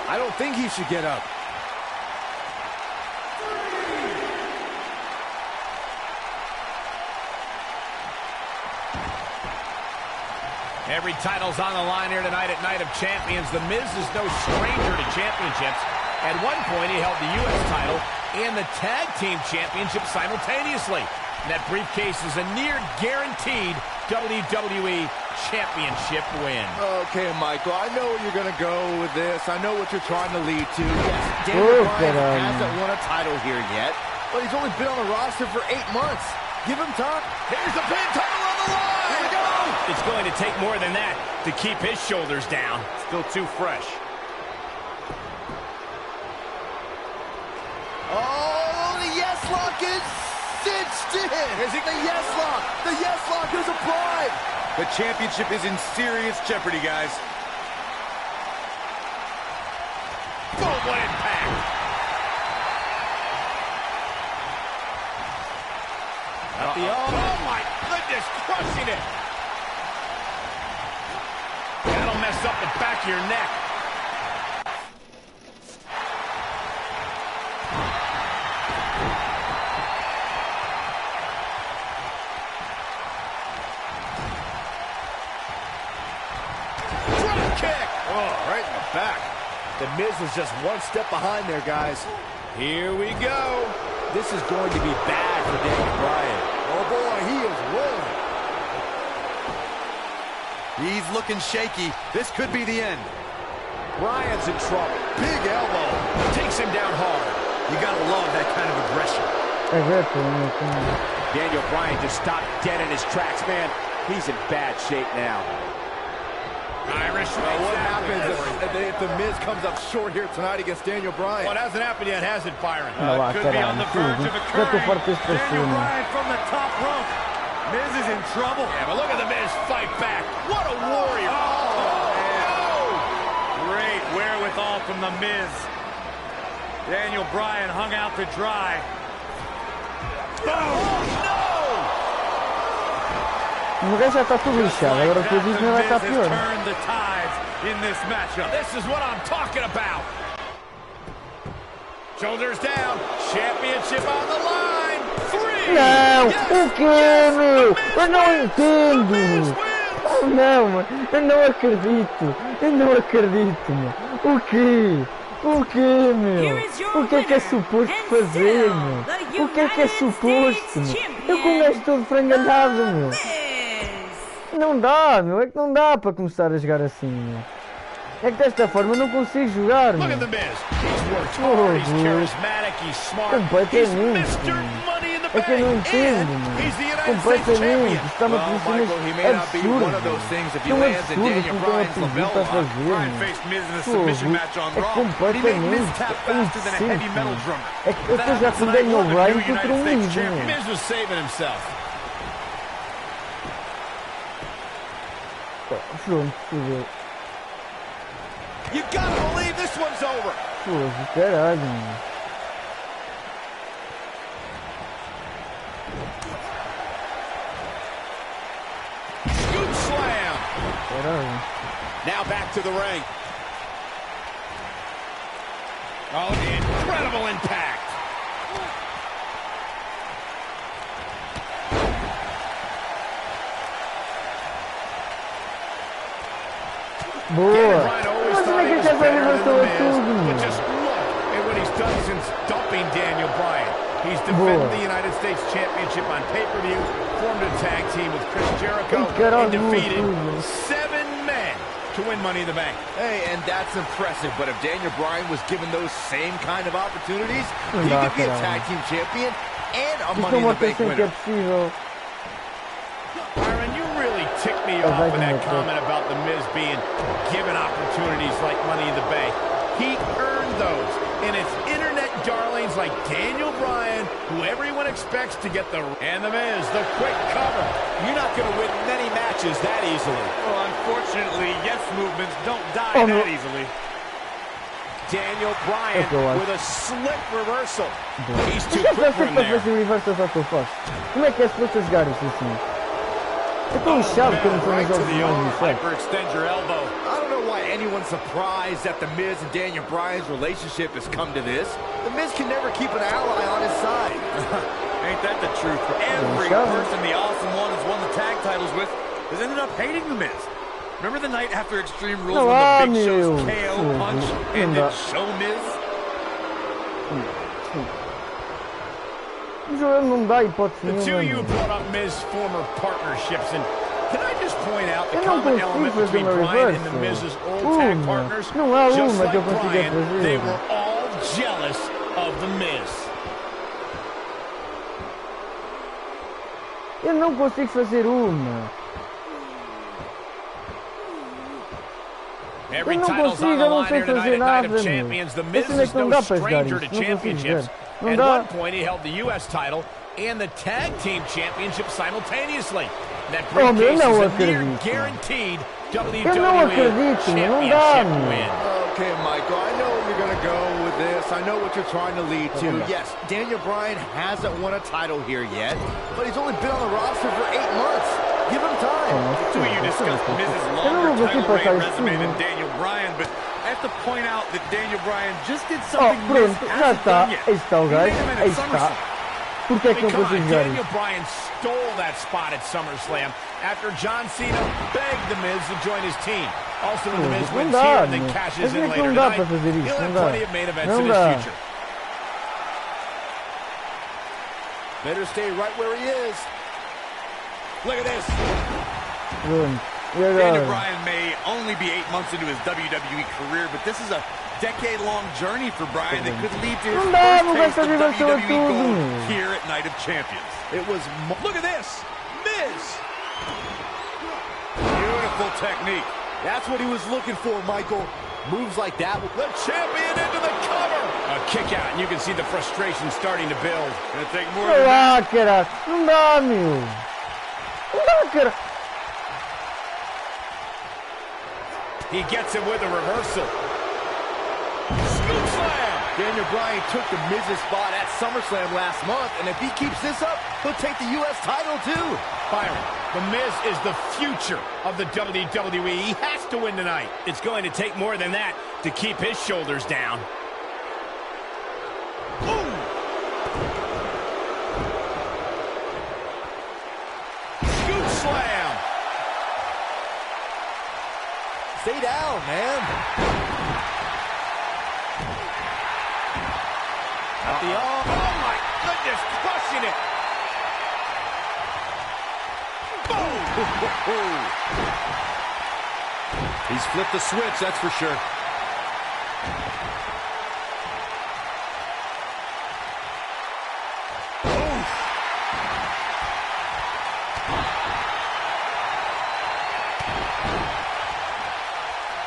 I don't think he should get up. Every title's on the line here tonight at Night of Champions. The Miz is no stranger to championships. At one point, he held the U.S. title and the Tag Team Championship simultaneously. And that briefcase is a near-guaranteed WWE Championship win. Okay, Michael, I know where you're going to go with this. I know what you're trying to lead to. Yes, Daniel Bryan hasn't won a title here yet, but he's only been on the roster for 8 months. Give him time. Here's the pin, title on the line! Here we go! It's going to take more than that to keep his shoulders down. still too fresh. Oh, the yes lock is cinched in. The yes lock. The yes lock is applied. The championship is in serious jeopardy, guys. Boom, what impact. Oh my goodness, crushing it. That'll mess up the back of your neck. kick. Oh, right in the back. The Miz is just one step behind there, guys. Here we go. This is going to be bad for Daniel Bryan. Oh, boy, he is rolling. He's looking shaky. This could be the end. Bryan's in trouble. Big elbow. Takes him down hard. You gotta love that kind of aggression. Daniel Bryan just stopped dead in his tracks, man. He's in bad shape now. Irish. What happens if the Miz comes up short here tonight against Daniel Bryan? Well, it hasn't happened yet, has it, Byron? Could be on the verge of occurring. Daniel Bryan from the top rope. Miz is in trouble. Yeah, but look at the Miz fight back. What a warrior. Great wherewithal from the Miz. Daniel Bryan hung out to dry. Boom! No! O gajo já está tudo lixado, agora o que eu disse não vai estar pior. This is what I'm talking about. Shoulders down. Championship on the line. 3. Não! Yes! O quê, meu? Eu não entendo! Oh, não, mano. Eu não acredito! Eu não acredito, meu! O quê? O quê, meu? O que é suposto fazer, meu? O que é suposto, meu? Eu com o gajo todo frangalhado, meu! Não dá, meu, é que não dá para começar a jogar assim, meu. É que desta forma eu não consigo jogar, meu. Completamente, é que eu não entendo, meu. Completamente, está-me a posicionar absurdo. É um absurdo que não tem a fazer, meu. É completamente, é indecente, meu. É que eu estou já com o Daniel Bryan contra um Miz, meu. Pronto, fudeu. You gotta believe this one's over. Foda, caralho, mano. Scoop slam. Caralho. Now back to the ring. Oh, incredible impact. Boa! Mas como é que já levantou tudo? But just look at what he's done since dumping Daniel Bryan. He's defended the United States Championship on pay-per-view, formed a tag team with Chris Jericho, and defeated 7 men to win Money in the Bank. Hey, and that's impressive, but if Daniel Bryan was given those same kind of opportunities, he could be a tag team champion and a Money in the Bank winner. Byron, you really ticked me off with that comment about The Miz being given opportunities like Money in the Bank. He earned those, and it's internet darlings like Daniel Bryan who everyone expects to get the... And The Miz, the quick cover. You're not going to win many matches that easily. Well, unfortunately, yes movements don't die that easily. Daniel Bryan with a slick reversal. He's too quick from there. Como é que é suposto jogar isso assim? É tão chato que eu não sou mais Hyperextend your elbow. I don't know why anyone's surprised that The Miz and Daniel Bryan's relationship has come to this. The Miz can never keep an ally on his side. Ain't that the truth? Every person the Awesome One has won the tag titles with has ended up hating The Miz. Remember the night after Extreme Rules when the Big Show's KO punch ended Show Miz? The two of you brought up Miz's former partnerships, and can I just point out the common element between Bryan and the Miz's old tag partners? Just like Bryan, they were all jealous of the Miz. Eu não consigo fazer uma. Every title's on the line here tonight at Night of Champions. The Miz is no stranger to championships. At one point, he held the U.S. title and the Tag Team Championship simultaneously. That briefcase is a near-guaranteed WWE Championship win. Okay, Michael, I know where you're going to go with this. I know what you're trying to lead to. Yes, Daniel Bryan hasn't won a title here yet, but he's only been on the roster for 8 months. Give him time. The two of you discussed Miz's longer title reign resume than Daniel Bryan, but I have to point out that Daniel Bryan just did something Miz hasn't done yet. Aí está o gajo. Aí está. Porque é que não consigo jogar Daniel isso? Bryan stole that spot at SummerSlam after John Cena begged The Miz to join his team. Also, when The Miz Não wins dá, here and then meu. cashes Mas in é que later não dá tonight, para fazer he'll isso, have não dá. plenty of main events Não in his dá. future. Better stay right where he is. Look at this. Pronto. E Daniel agora? Bryan may only be 8 months into his WWE career, but this is a decade-long journey for Bryan that could lead to his Não dá, não vai first taste fazer of versão a WWE tudo. gold here at Night of Champions. It was Look at this. Miz. Beautiful technique. That's what he was looking for, Michael. Moves like that. The champion into the cover. A kick out, and you can see the frustration starting to build. Gonna take more Não than that. dá, caralho. Não dá, meu. Não dá, caralho. He gets it with a reversal. Scoop slam. Daniel Bryan took the Miz's spot at SummerSlam last month, and if he keeps this up, he'll take the U.S. title too. Byron, The Miz is the future of the WWE. He has to win tonight. It's going to take more than that to keep his shoulders down. Boom! Scoop slam. Stay down, man. At the arm. Oh my goodness, crushing it. He's flipped the switch, that's for sure.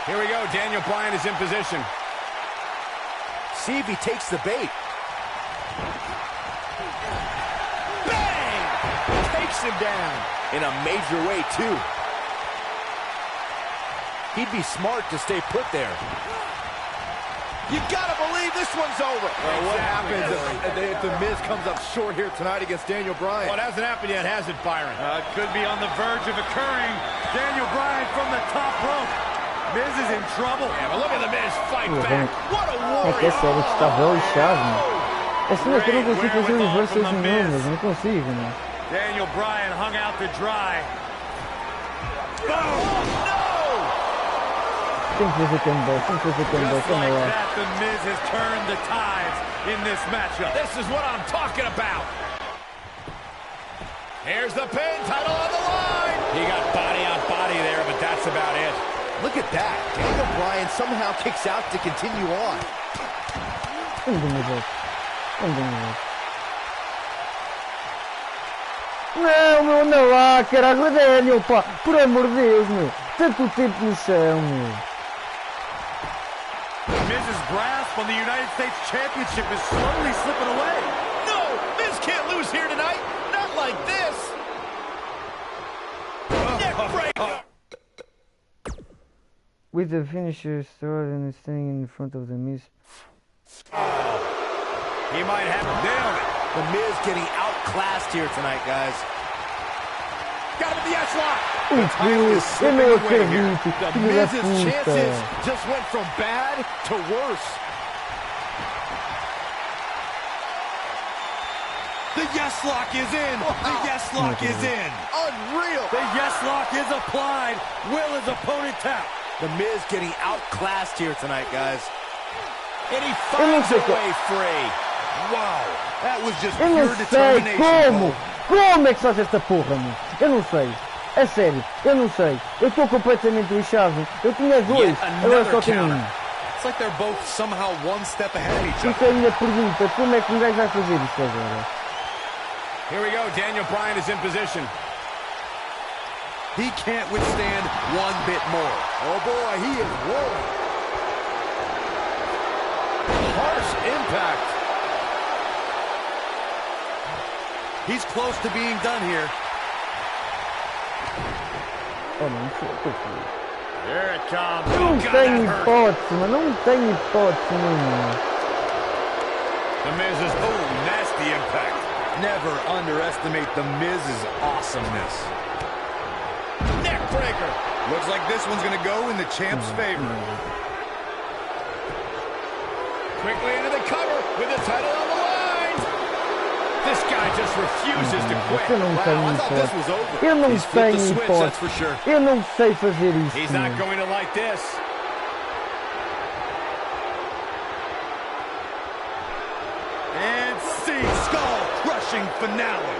Here we go, Daniel Bryan is in position. See if he takes the bait. Bang! Takes him down. In a major way, too. He'd be smart to stay put there. You gotta believe this one's over. What happens if the Miz comes up short here tonight against Daniel Bryan? Well, it hasn't happened yet, has it, Byron? It could be on the verge of occurring. Daniel Bryan from the top rope. Miz is in trouble. Yeah, but look at the Miz fight Pô, back. What a É que é warrior. sério, que está bem lixado, meu. É sério que eu não consigo fazer os versos assim, não, mas não consigo, meu. Daniel Bryan hung out to dry. Tem que fazer comeback, tem que fazer comeback, Just calma like lá. that, the Miz has turned the tides in this matchup. This is what I'm talking about. Here's the pin, title on the line. He got body on body there, but that's about it. Look at that. Daniel Bryan somehow kicks out to continue on. Vamos de novo. Vamos de novo. Não, meu, não lá, caralho, Daniel, pá. Por amor de Deus, meu. Tanto tempo no chão, meu. Miz's grasp on the United States Championship is slowly slipping away. No, Miz can't lose here tonight. Not like this. Neck breaker. With the finisher sword and standing in front of the Miz. He might have nailed it. The Miz getting outclassed here tonight, guys. Got him in the S-lock. Eu não acredito, The filho da Miz's puta. chances just went from bad to worse. The yes lock is in. The yes lock is in. Unreal. The yes lock is applied. Will his opponent tap? The Miz getting outclassed here tonight, guys. And he finds a way free. Wow. That was just Eu não pure sei determination. como. Como é que se faz esta porra, meu? Eu não sei. É sério, eu não sei. Eu estou completamente lixado. Eu tinha dois, agora só tenho um. It's like they're both somehow one step ahead of each Fica a minha pergunta, como é que o gajo vai fazer isto agora? Here we go. Daniel Bryan is in position. He can't withstand one bit more. Oh boy, he is rolling. Harsh impact. He's close to being done here. Oh, não, foi. Here it comes. Eu não Oh, God, tenho that hurt. hipótese, mas não tenho hipótese nenhuma. The Miz is Nasty impact. Never underestimate the Miz's awesomeness. neck breaker. Looks like this one's gonna go in the champ's favor. Quickly into the cover with the title on the line. This guy just refuses to quit. Eu não tenho Wow, I thought this was hipótese. over. Eu não He's flipped the tenho switch, that's for hipótese. sure. Eu não sei fazer isto. He's not going to like this. And see, skull-crushing finale.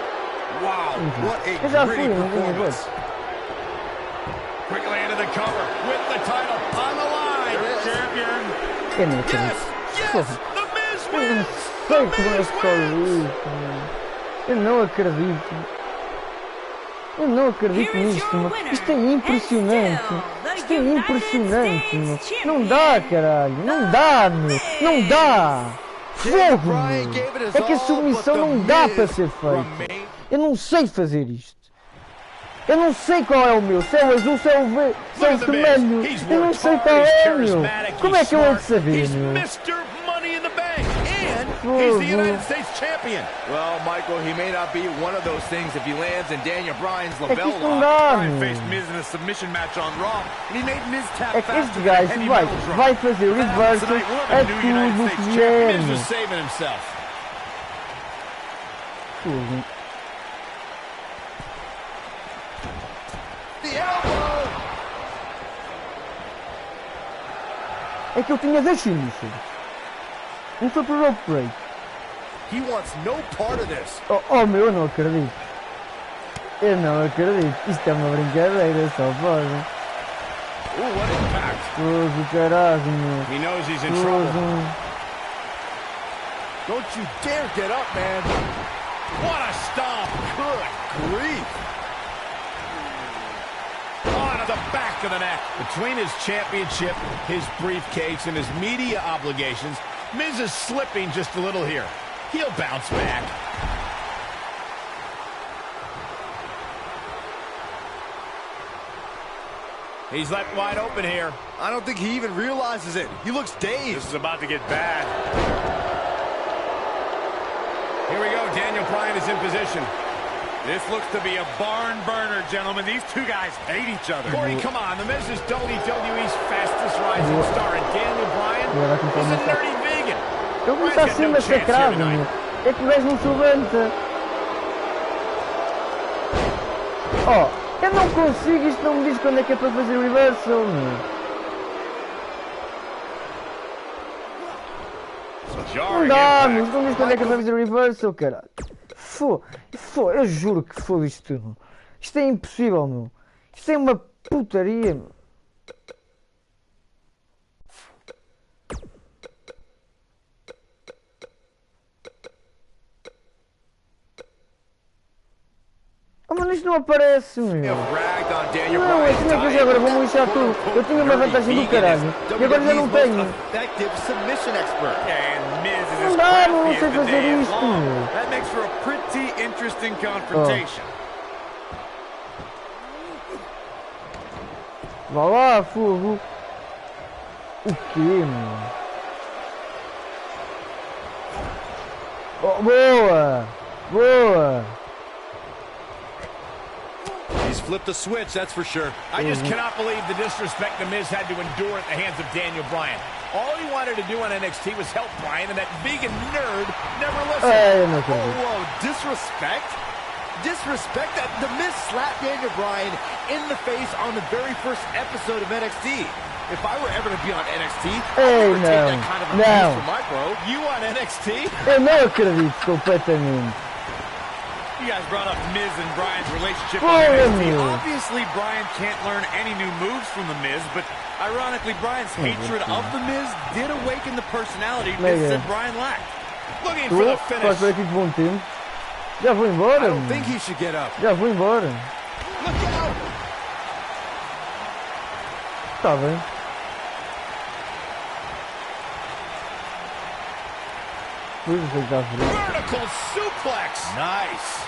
Wow, what a Eu já gritty fui, não tenho performance. hipótese. Quickly into the cover with the title on the line. Champion. Eu não Yes, acredito. yes, Porra. the Miz Eu não wins. sei como é que foi isso, meu. Eu não acredito. Eu não acredito nisto, meu. Isto é impressionante. Isto é impressionante, meu. Não dá, caralho. Não dá, meu. Não dá. Fogo, meu. É que a submissão não dá para ser feita. Eu não sei fazer isto. Eu não sei qual é o meu. Se é o azul, se é o verde, se é o vermelho. Eu não sei qual é, meu. Como é que eu hei de saber, meu? Mr. Money in the Bank, and he's the United States champion. Well, Michael, he may not be one of those things if he lands in Daniel Bryan's É que label isto não lock. dá, Bryan meu. faced Miz in a submission match on Raw, and he made Miz tap É que faster este than a gajo heavy vai, metal drum. vai fazer reversal a tudo o que vier, Miz meu. was saving himself. Fogo. The elbow! É que eu tinha 10 finishes. Um foi pro rope break. He wants no part of this. Oh meu, eu não acredito. Eu não acredito. Isto é uma brincadeira, só pode. Ooh, what impact. Fogo, caralho, meu. He knows he's in trouble. Fogo. Don't you dare get up, man. What a stomp. Good grief. On the back of the neck. Between his championship, his briefcase, and his media obligations, Miz is slipping just a little here. He'll bounce back. He's left wide open here. I don't think he even realizes it. He looks dazed. This is about to get bad. Here we go. Daniel Bryan is in position. This looks to be a barn burner, gentlemen. These two guys hate each other. Corey, come on. The Miz is WWE's fastest rising star, and Daniel Bryan is a nerdy vegan. Eu vou estar assim massacrado, meu. É que o gajo não se levanta. Oh, eu não consigo, isto não me diz quando é que é para fazer reversal, meu. Não dá, meu, isto não me diz quando é que é para fazer reversal, caralho. Eu juro que foda isto tudo. Isto é impossível, meu. Isto é uma putaria, meu. Oh, mano, isto não aparece, meu. Não, é assim que agora vou lixar tudo. Eu tinha uma vantagem do caralho. E agora já não tenho. Não dá, não sei fazer isto, meu. That makes for a pretty interesting confrontation. Vá lá, fogo. O quê, meu? Oh, boa! Boa! He's flipped the switch, that's for sure. I just cannot believe the disrespect The Miz had to endure at the hands of Daniel Bryan. All he wanted to do on NXT was help Bryan, and that vegan nerd never listened. Whoa, disrespect? Disrespect? That The Miz slapped Daniel Bryan in the face on the very first episode of NXT. If I were ever to be on NXT, I would take that kind of abuse from my bro. You on NXT? Eu não acredito completamente. You guys brought up Miz and Bryan's relationship on Oh, NXT. meu. Obviously, Bryan can't learn any new moves from The Miz, but ironically, Bryan's hatred of The Miz did awaken the personality Miz said Bryan lacked. Looking for the Faz finish. por aqui que bom tempo. Já vou embora. I don't think he should get up. Já vou embora. Look out! Tá bem. Pois é que está frio. Vertical suplex. Nice.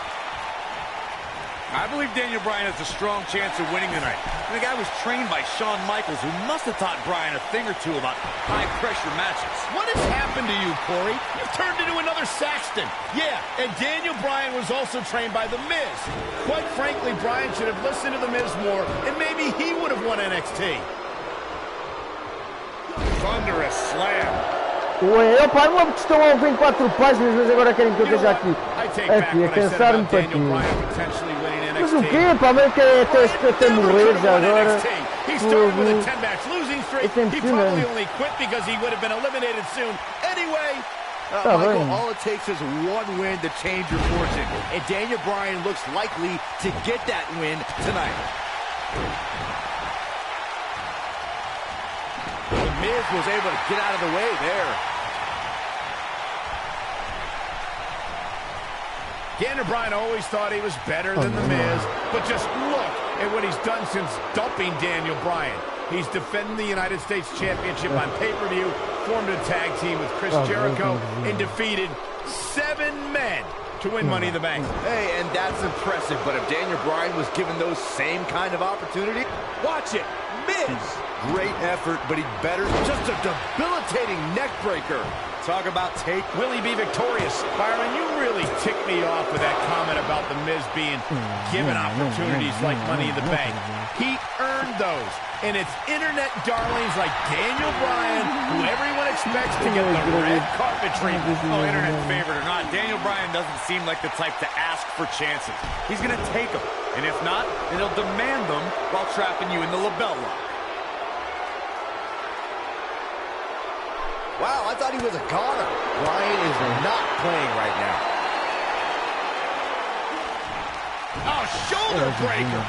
I believe Daniel Bryan has a strong chance of winning tonight. And the guy was trained by Shawn Michaels, who must have taught Bryan a thing or two about high-pressure matches. What has happened to you, Corey? You've turned into another Saxton. Yeah, and Daniel Bryan was also trained by The Miz. Quite frankly, Bryan should have listened to The Miz more, and maybe he would have won NXT. Thunderous slam. Ué, opa, não é porque estão a ouvir 4 páginas, mas agora querem que eu esteja aqui. take back Aqui, a what I said cansar-me about para Daniel aqui. Bryan potentially winning Mas o NXT. quê, pá? Mas que até morrer já agora. He started with a Fogo. 10-match losing streak. It's He probably impressionante. only quit because he would have been eliminated soon. Anyway, Tá Michael, bem. all it takes is one win to change your fortune. And Daniel Bryan looks likely to get that win tonight. The Miz was able to get out of the way there. Daniel Bryan always thought he was better than The Miz, but just look at what he's done since dumping Daniel Bryan. He's defending the United States Championship on pay-per-view, formed a tag team with Chris Jericho, and defeated 7 men to win Money in the Bank. Hey, and that's impressive, but if Daniel Bryan was given those same kind of opportunity, watch it, Miz. Great effort, but he better. Just a debilitating neck breaker. Talk about take. Will he be victorious? Byron, you really ticked me off with that comment about The Miz being given opportunities like Money in the Bank. He earned those. And it's internet darlings like Daniel Bryan who everyone expects to get the red carpet treatment. Oh, internet favorite or not, Daniel Bryan doesn't seem like the type to ask for chances. He's going to take them. And if not, then he'll demand them while trapping you in the label lock. Wow, I thought he was a goner. Bryan is not playing right now. Oh, shoulder breaker.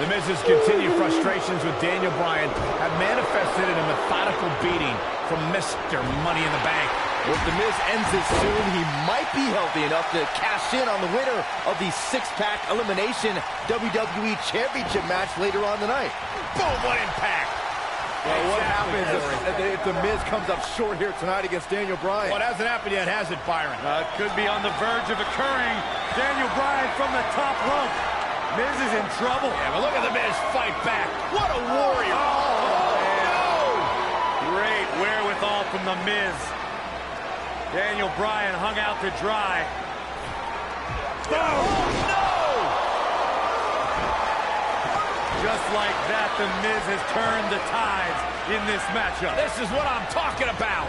The Miz's continued frustrations with Daniel Bryan have manifested in a methodical beating from Mr. Money in the Bank. If The Miz ends this soon, he might be healthy enough to cash in on the winner of the six-pack elimination WWE Championship match later on tonight. Boom, what impact. Well, what happens if The Miz comes up short here tonight against Daniel Bryan? Well, it hasn't happened yet, has it, Byron? It could be on the verge of occurring. Daniel Bryan from the top rope. Miz is in trouble. Yeah, but look at The Miz fight back. What a warrior. Oh, Great wherewithal from The Miz. Daniel Bryan hung out to dry. no! Just like that, The Miz has turned the tides in this matchup. This is what I'm talking about.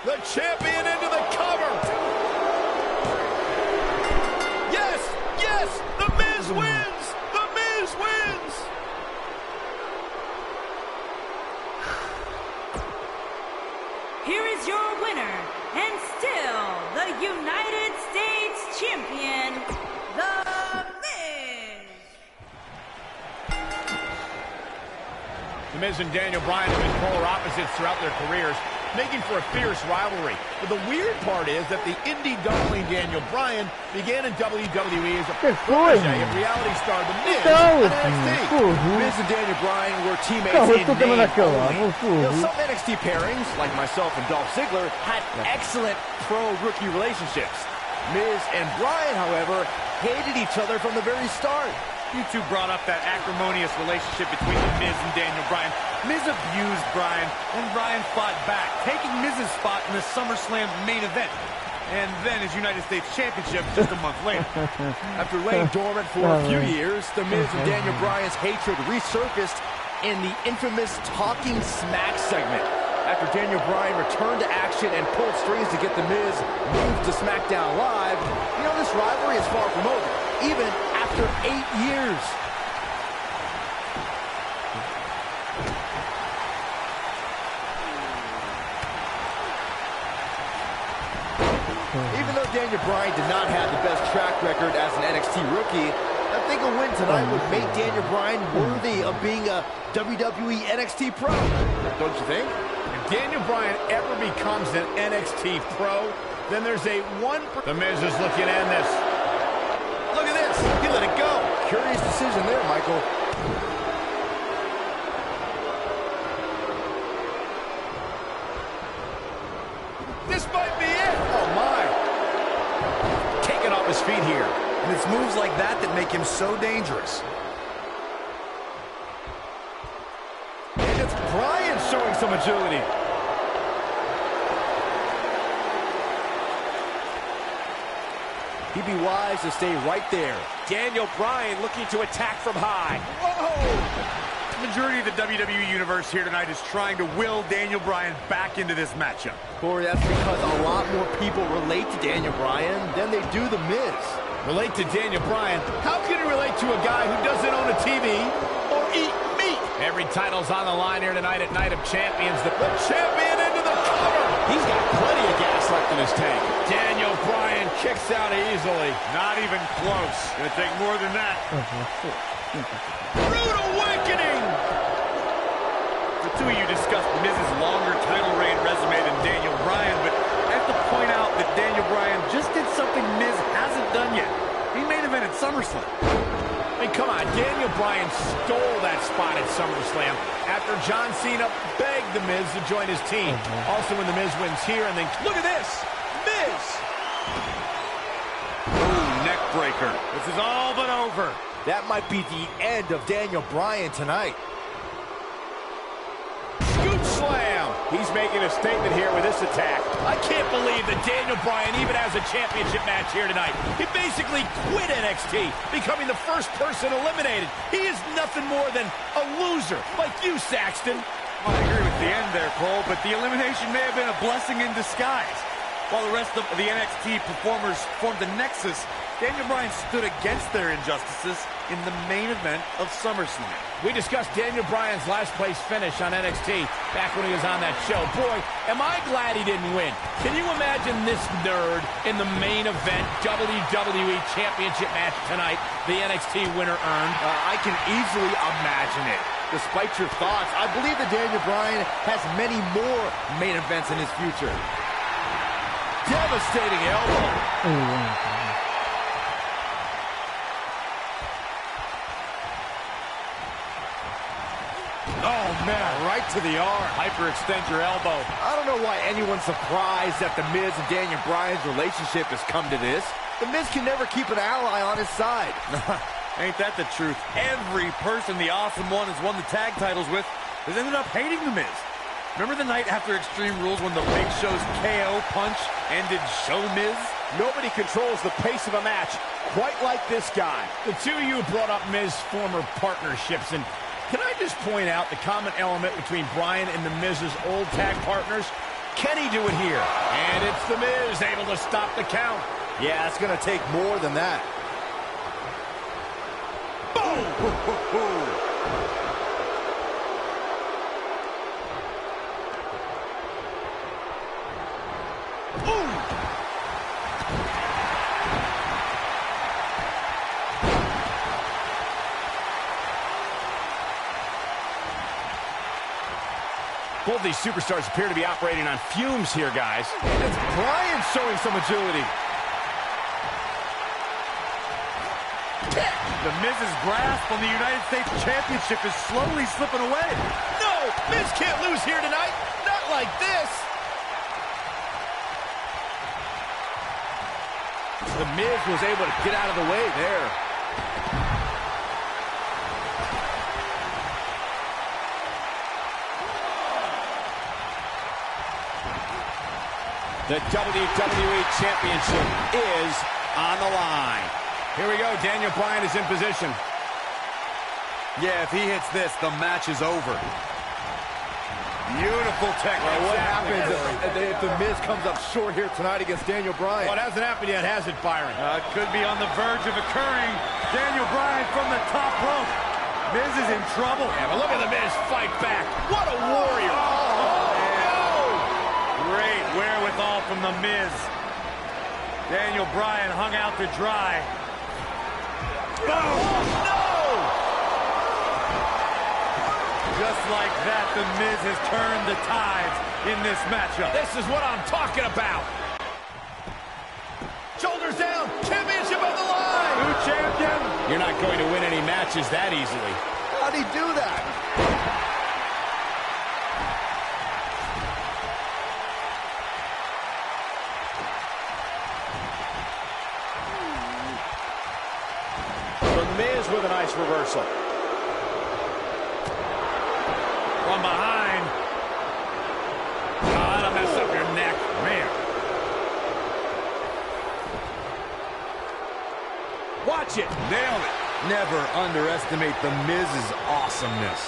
The champion into the cover. Yes, yes, The Miz wins. The Miz wins. Here is your winner, and still the United States Champion, The Miz. The Miz and Daniel Bryan have been polar opposites throughout their careers, making for a fierce rivalry. But the weird part is that the indie darling Daniel Bryan began in WWE as a protege of reality star The Miz on NXT. Miz and Daniel Bryan were teammates in name only. Some NXT pairings, like myself and Dolph Ziggler, had excellent pro-rookie relationships. Miz and Bryan, however, hated each other from the very start. You two brought up that acrimonious relationship between The Miz and Daniel Bryan. Miz abused Bryan, and Bryan fought back, taking Miz's spot in the SummerSlam main event. And then his United States Championship just a month later. After laying dormant for a few years, The Miz and Daniel Bryan's hatred resurfaced in the infamous Talking Smack segment. After Daniel Bryan returned to action and pulled strings to get The Miz moved to SmackDown Live, you know, this rivalry is far from over, even after 8 years. Even though Daniel Bryan did not have the best track record as an NXT rookie, I think a win tonight would make Daniel Bryan worthy of being a WWE NXT Pro. Don't you think? If Daniel Bryan ever becomes an NXT Pro, then there's a one... The Miz is looking to end this. Look at this. He let it go. Curious decision there, Michael. This might be it. Oh, my. Taken off his feet here. And it's moves like that that make him so dangerous. And it's Bryan showing some agility. He'd be wise to stay right there. Daniel Bryan looking to attack from high. Whoa! majority of the WWE Universe here tonight is trying to will Daniel Bryan back into this matchup. Corey, that's because a lot more people relate to Daniel Bryan than they do The Miz. Relate to Daniel Bryan? How can he relate to a guy who doesn't own a TV or eat meat? Every title's on the line here tonight at Night of Champions. The champion into the cover. He's got plenty of gas left in his tank. Daniel Bryan kicks out easily. Not even close. Gonna take more than that. Rude awakening! The two of you discussed Miz's longer title reign resume than Daniel Bryan, but I have to point out that Daniel Bryan just did something Miz hasn't done yet. He main evented SummerSlam. I mean, come on, Daniel Bryan stole that spot at SummerSlam after John Cena begged The Miz to join his team. Also, when The Miz wins here, and then look at this, Miz! Ooh, neck breaker. This is all but over. That might be the end of Daniel Bryan tonight. Scoop slam! He's making a statement here with this attack. I can't believe that Daniel Bryan even has a championship match here tonight. He basically quit NXT, becoming the first person eliminated. He is nothing more than a loser, like you, Saxton. I agree with the end there, Cole, but the elimination may have been a blessing in disguise. While the rest of the NXT performers formed a nexus, Daniel Bryan stood against their injustices in the main event of SummerSlam. We discussed Daniel Bryan's last place finish on NXT back when he was on that show. Boy, am I glad he didn't win. Can you imagine this nerd in the main event WWE Championship match tonight the NXT winner earned? I can easily imagine it. Despite your thoughts, I believe that Daniel Bryan has many more main events in his future. Devastating elbow. Oh, man, right to the arm. Hyperextend your elbow. I don't know why anyone's surprised that The Miz and Daniel Bryan's relationship has come to this. The Miz can never keep an ally on his side. Ain't that the truth? Every person the Awesome One has won the tag titles with has ended up hating The Miz. Remember the night after Extreme Rules when the Big Show's KO punch ended Show Miz? Nobody controls the pace of a match quite like this guy. The two of you brought up Miz's former partnerships, and can I just point out the common element between Bryan and The Miz's old tag partners? Can he do it here? And it's The Miz able to stop the count. Yeah, it's going to take more than that. Boom! Both these superstars appear to be operating on fumes here, guys. It's Bryan showing some agility. The Miz's grasp on the United States Championship is slowly slipping away. No! Miz can't lose here tonight! Not like this! The Miz was able to get out of the way there. The WWE Championship is on the line. Here we go. Daniel Bryan is in position. Yeah, if he hits this, the match is over. Beautiful technique. What happens if The Miz comes up short here tonight against Daniel Bryan? Well, it hasn't happened yet, has it, Byron? It could be on the verge of occurring. Daniel Bryan from the top rope. Miz is in trouble. Yeah, but look at The Miz fight back. What a warrior. Great wherewithal from The Miz. Daniel Bryan hung out to dry. Boom! No! Just like that, The Miz has turned the tides in this matchup. This is what I'm talking about. Shoulders down, championship on the line. New champion. You're not going to win any matches that easily. How'd he do that? The Miz with a nice reversal. From behind. Oh, that'll mess up your neck. Man. Watch it. Nailed it. Never underestimate the Miz's awesomeness.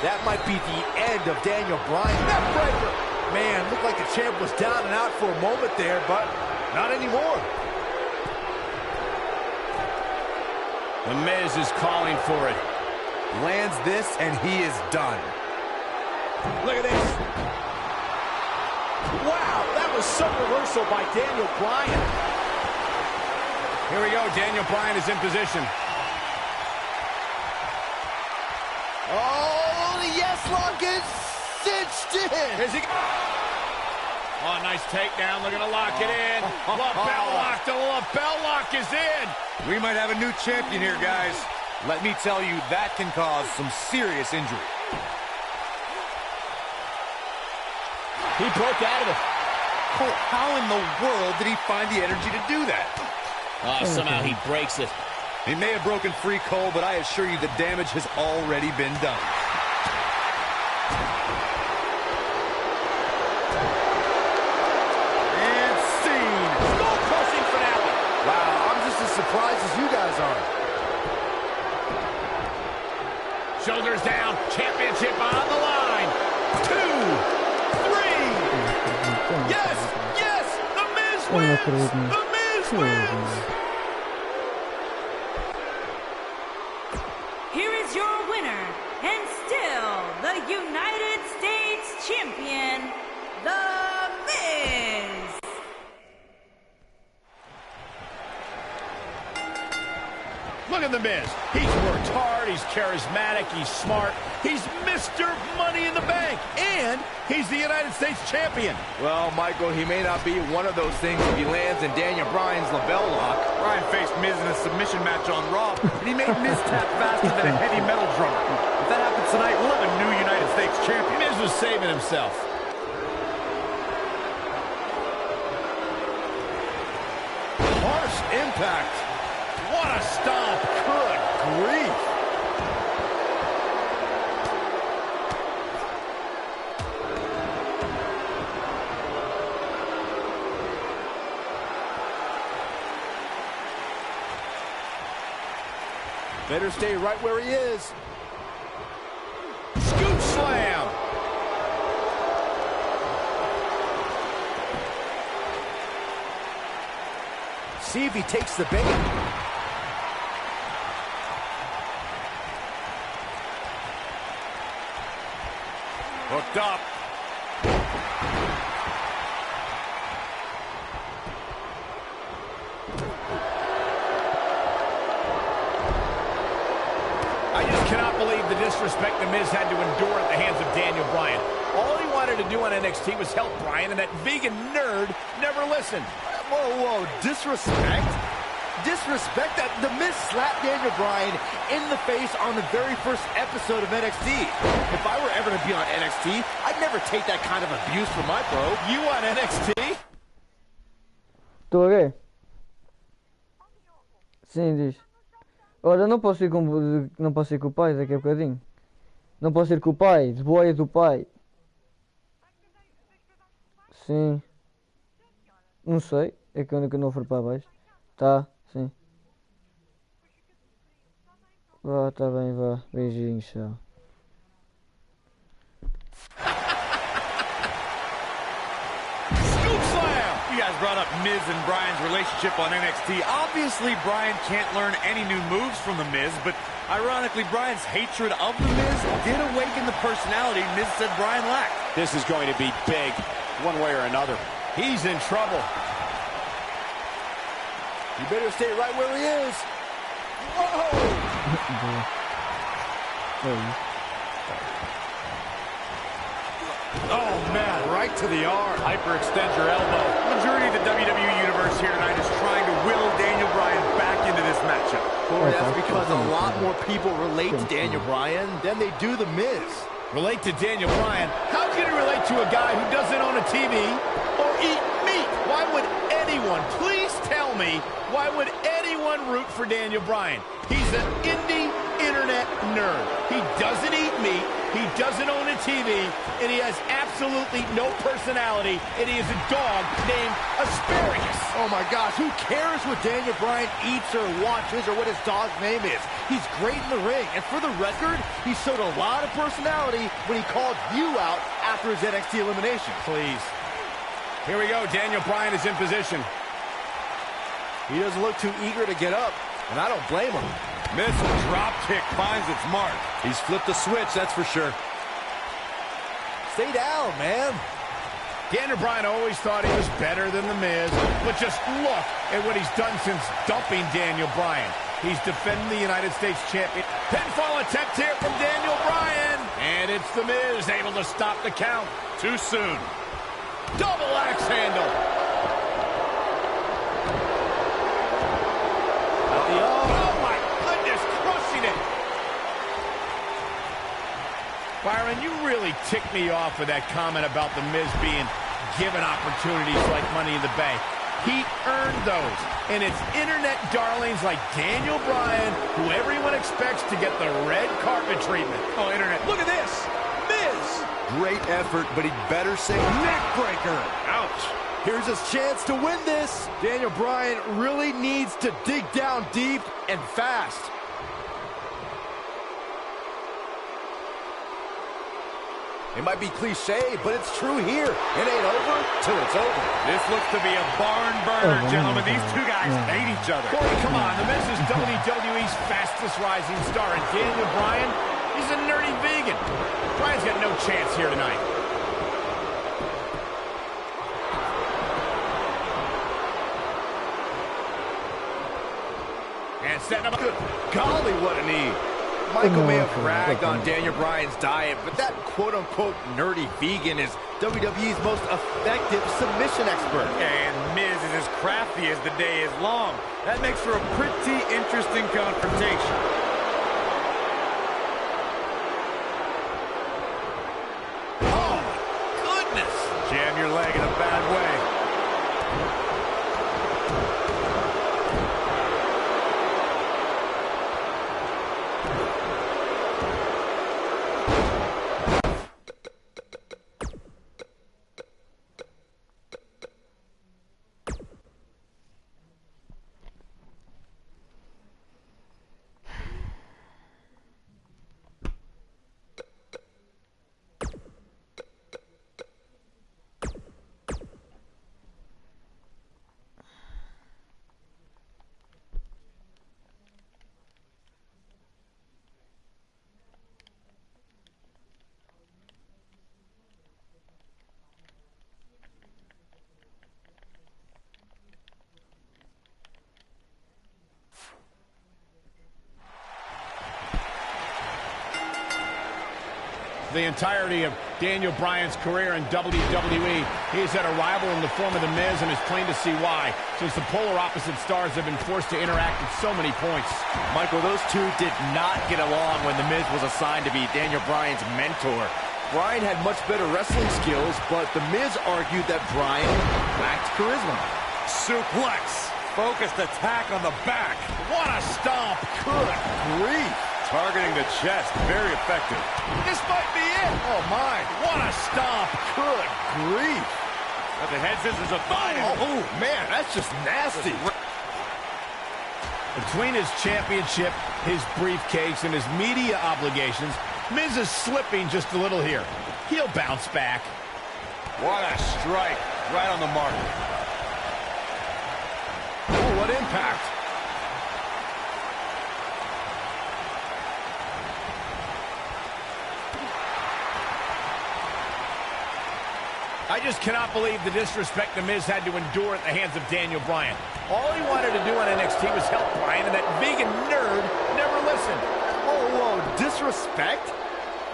That might be the end of Daniel Bryan. Neckbreaker! Man, looked like the champ was down and out for a moment there, but not anymore. The Miz is calling for it. Lands this, and he is done. Look at this. Wow, that was some reversal by Daniel Bryan. Here we go. Daniel Bryan is in position. Oh, the yes lock is cinched in. Is he? Oh, nice takedown. Looking to lock it in. Lapel lock. The lapel lock is in. We might have a new champion here, guys. Let me tell you, that can cause some serious injury. He broke out of it. Oh, how in the world did he find the energy to do that? Oh, somehow he breaks it. He may have broken free, Cole, but I assure you the damage has already been done. And scene. Skull-crushing finale. Wow, I'm just as surprised as you guys are. Shoulders down. Championship on the line. 2, 3. Yes, yes. The Miz wins. The Miz wins. Here is your winner, and still the United States Champion, The Miz. Look at the Miz. He's worked hard, he's charismatic, he's smart. He's Mr. Money in the Bank, and he's the United States Champion. Well, Michael, he may not be one of those things if he lands in Daniel Bryan's label lock. Bryan faced Miz in a submission match on Raw, and he made Miz tap faster than a heavy metal drummer. If that happens tonight, we'll have a new United States champion. Miz was saving himself. Harsh impact. What a stomp. Good grief. Better stay right where he is. Scoop slam. See if he takes the bait. Hooked up. I just cannot believe the disrespect the Miz had to endure at the hands of Daniel Bryan. All he wanted to do on NXT was help Bryan, and that vegan nerd never listened. Whoa, whoa, disrespect? Disrespect that the Miz slapped Daniel Bryan in the face on the very first episode of NXT. If I were ever to be on NXT, I'd never take that kind of abuse from my bro. You on NXT? Estou a ver? Sim, diz. Ora, não posso ir com o pai daqui a bocadinho. Não posso ir com o pai, de boia do pai. Sim. Não sei, é que eu não for para baixo. Tá, sim. Vá, tá bem, vá. Beijinhos, tchau. Scoop slam! You guys brought up Miz and Bryan's relationship on NXT. Obviously, Bryan can't learn any new moves from The Miz, but ironically, Bryan's hatred of The Miz did awaken the personality Miz said Bryan lacked. This is going to be big, one way or another. He's in trouble. You better stay right where he is. Whoa! Oh, man, right to the arm. Hyperextend your elbow. The majority of the WWE Universe here tonight is trying to will Daniel Bryan back into this matchup. Corey, that's because a lot more people relate to Daniel Bryan than they do The Miz. Relate to Daniel Bryan? How can you relate to a guy who doesn't own a TV or eat meat? Why would anyone, please tell me, why would anyone root for Daniel Bryan? He's an indie internet nerd. He doesn't eat meat, he doesn't own a TV, and he has absolutely no personality, and he is a dog named Asparagus. Oh my gosh, who cares what Daniel Bryan eats or watches or what his dog's name is? He's great in the ring, and for the record, he showed a lot of personality when he called you out after his NXT elimination. Please. Here we go, Daniel Bryan is in position. He doesn't look too eager to get up, and I don't blame him. Missile drop kick finds its mark. He's flipped the switch, that's for sure. Stay down, man. Daniel Bryan always thought he was better than The Miz, but just look at what he's done since dumping Daniel Bryan. He's defending the United States champion. Pinfall attempt here from Daniel Bryan. And it's The Miz able to stop the count. Too soon. Double axe handle. Oh my goodness, crushing it. Byron, you really ticked me off with that comment about The Miz being given opportunities like Money in the Bank. He earned those. And it's internet darlings like Daniel Bryan who everyone expects to get the red carpet treatment. Oh, internet, look at this. Miz. Great effort, but he'd better say neck breaker. Ouch. Here's his chance to win this. Daniel Bryan really needs to dig down deep and fast. It might be cliche, but it's true here. It ain't over till it's over. This looks to be a barn burner, gentlemen. These two guys hate each other. Corey, come on. The Miz is WWE's fastest rising star, and Daniel Bryan, he's a nerdy vegan. Bryan's got no chance here tonight. And setting up a good. Golly, what a knee. Michael may have bragged on Daniel Bryan's diet, but that quote-unquote nerdy vegan is WWE's most effective submission expert. And Miz is as crafty as the day is long. That makes for a pretty interesting confrontation. Oh, my goodness. Jam your leg in a bad way. The entirety of Daniel Bryan's career in WWE, he's had a rival in the form of The Miz, and it's plain to see why, since the polar opposite stars have been forced to interact at so many points. Michael, those two did not get along when The Miz was assigned to be Daniel Bryan's mentor. Bryan had much better wrestling skills, but The Miz argued that Bryan lacked charisma. Suplex. Focused attack on the back. What a stomp. Good grief. Targeting the chest. Very effective. This might be it. Oh, my. What a stomp. Good grief. But the head scissors are fine. Oh, man, that's just nasty. Between his championship, his briefcase, and his media obligations, Miz is slipping just a little here. He'll bounce back. What a strike. Right on the mark. Oh, what impact. I just cannot believe the disrespect The Miz had to endure at the hands of Daniel Bryan. All he wanted to do on NXT was help Bryan, and that vegan nerd never listened. Oh, whoa, disrespect?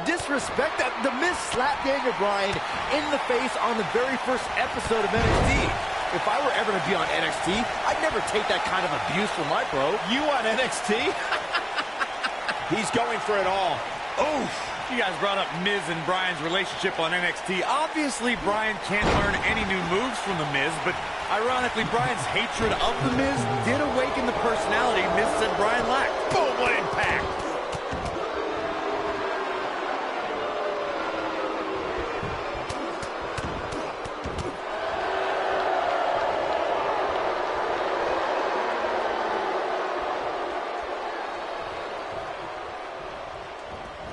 Disrespect? The Miz slapped Daniel Bryan in the face on the very first episode of NXT. If I were ever to be on NXT, I'd never take that kind of abuse from my bro. You on NXT? He's going for it all. Oof. You guys brought up Miz and Bryan's relationship on NXT. Obviously, Bryan can't learn any new moves from The Miz, but ironically, Bryan's hatred of The Miz did awaken the personality Miz said Bryan lacked. Boom, what impact!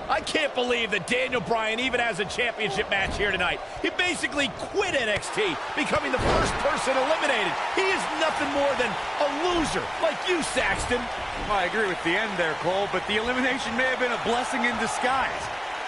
I can't believe that Daniel Bryan even has a championship match here tonight. He basically quit NXT, becoming the first person eliminated. He is nothing more than a loser, like you, Saxton. Well, I agree with the end there, Cole, but the elimination may have been a blessing in disguise.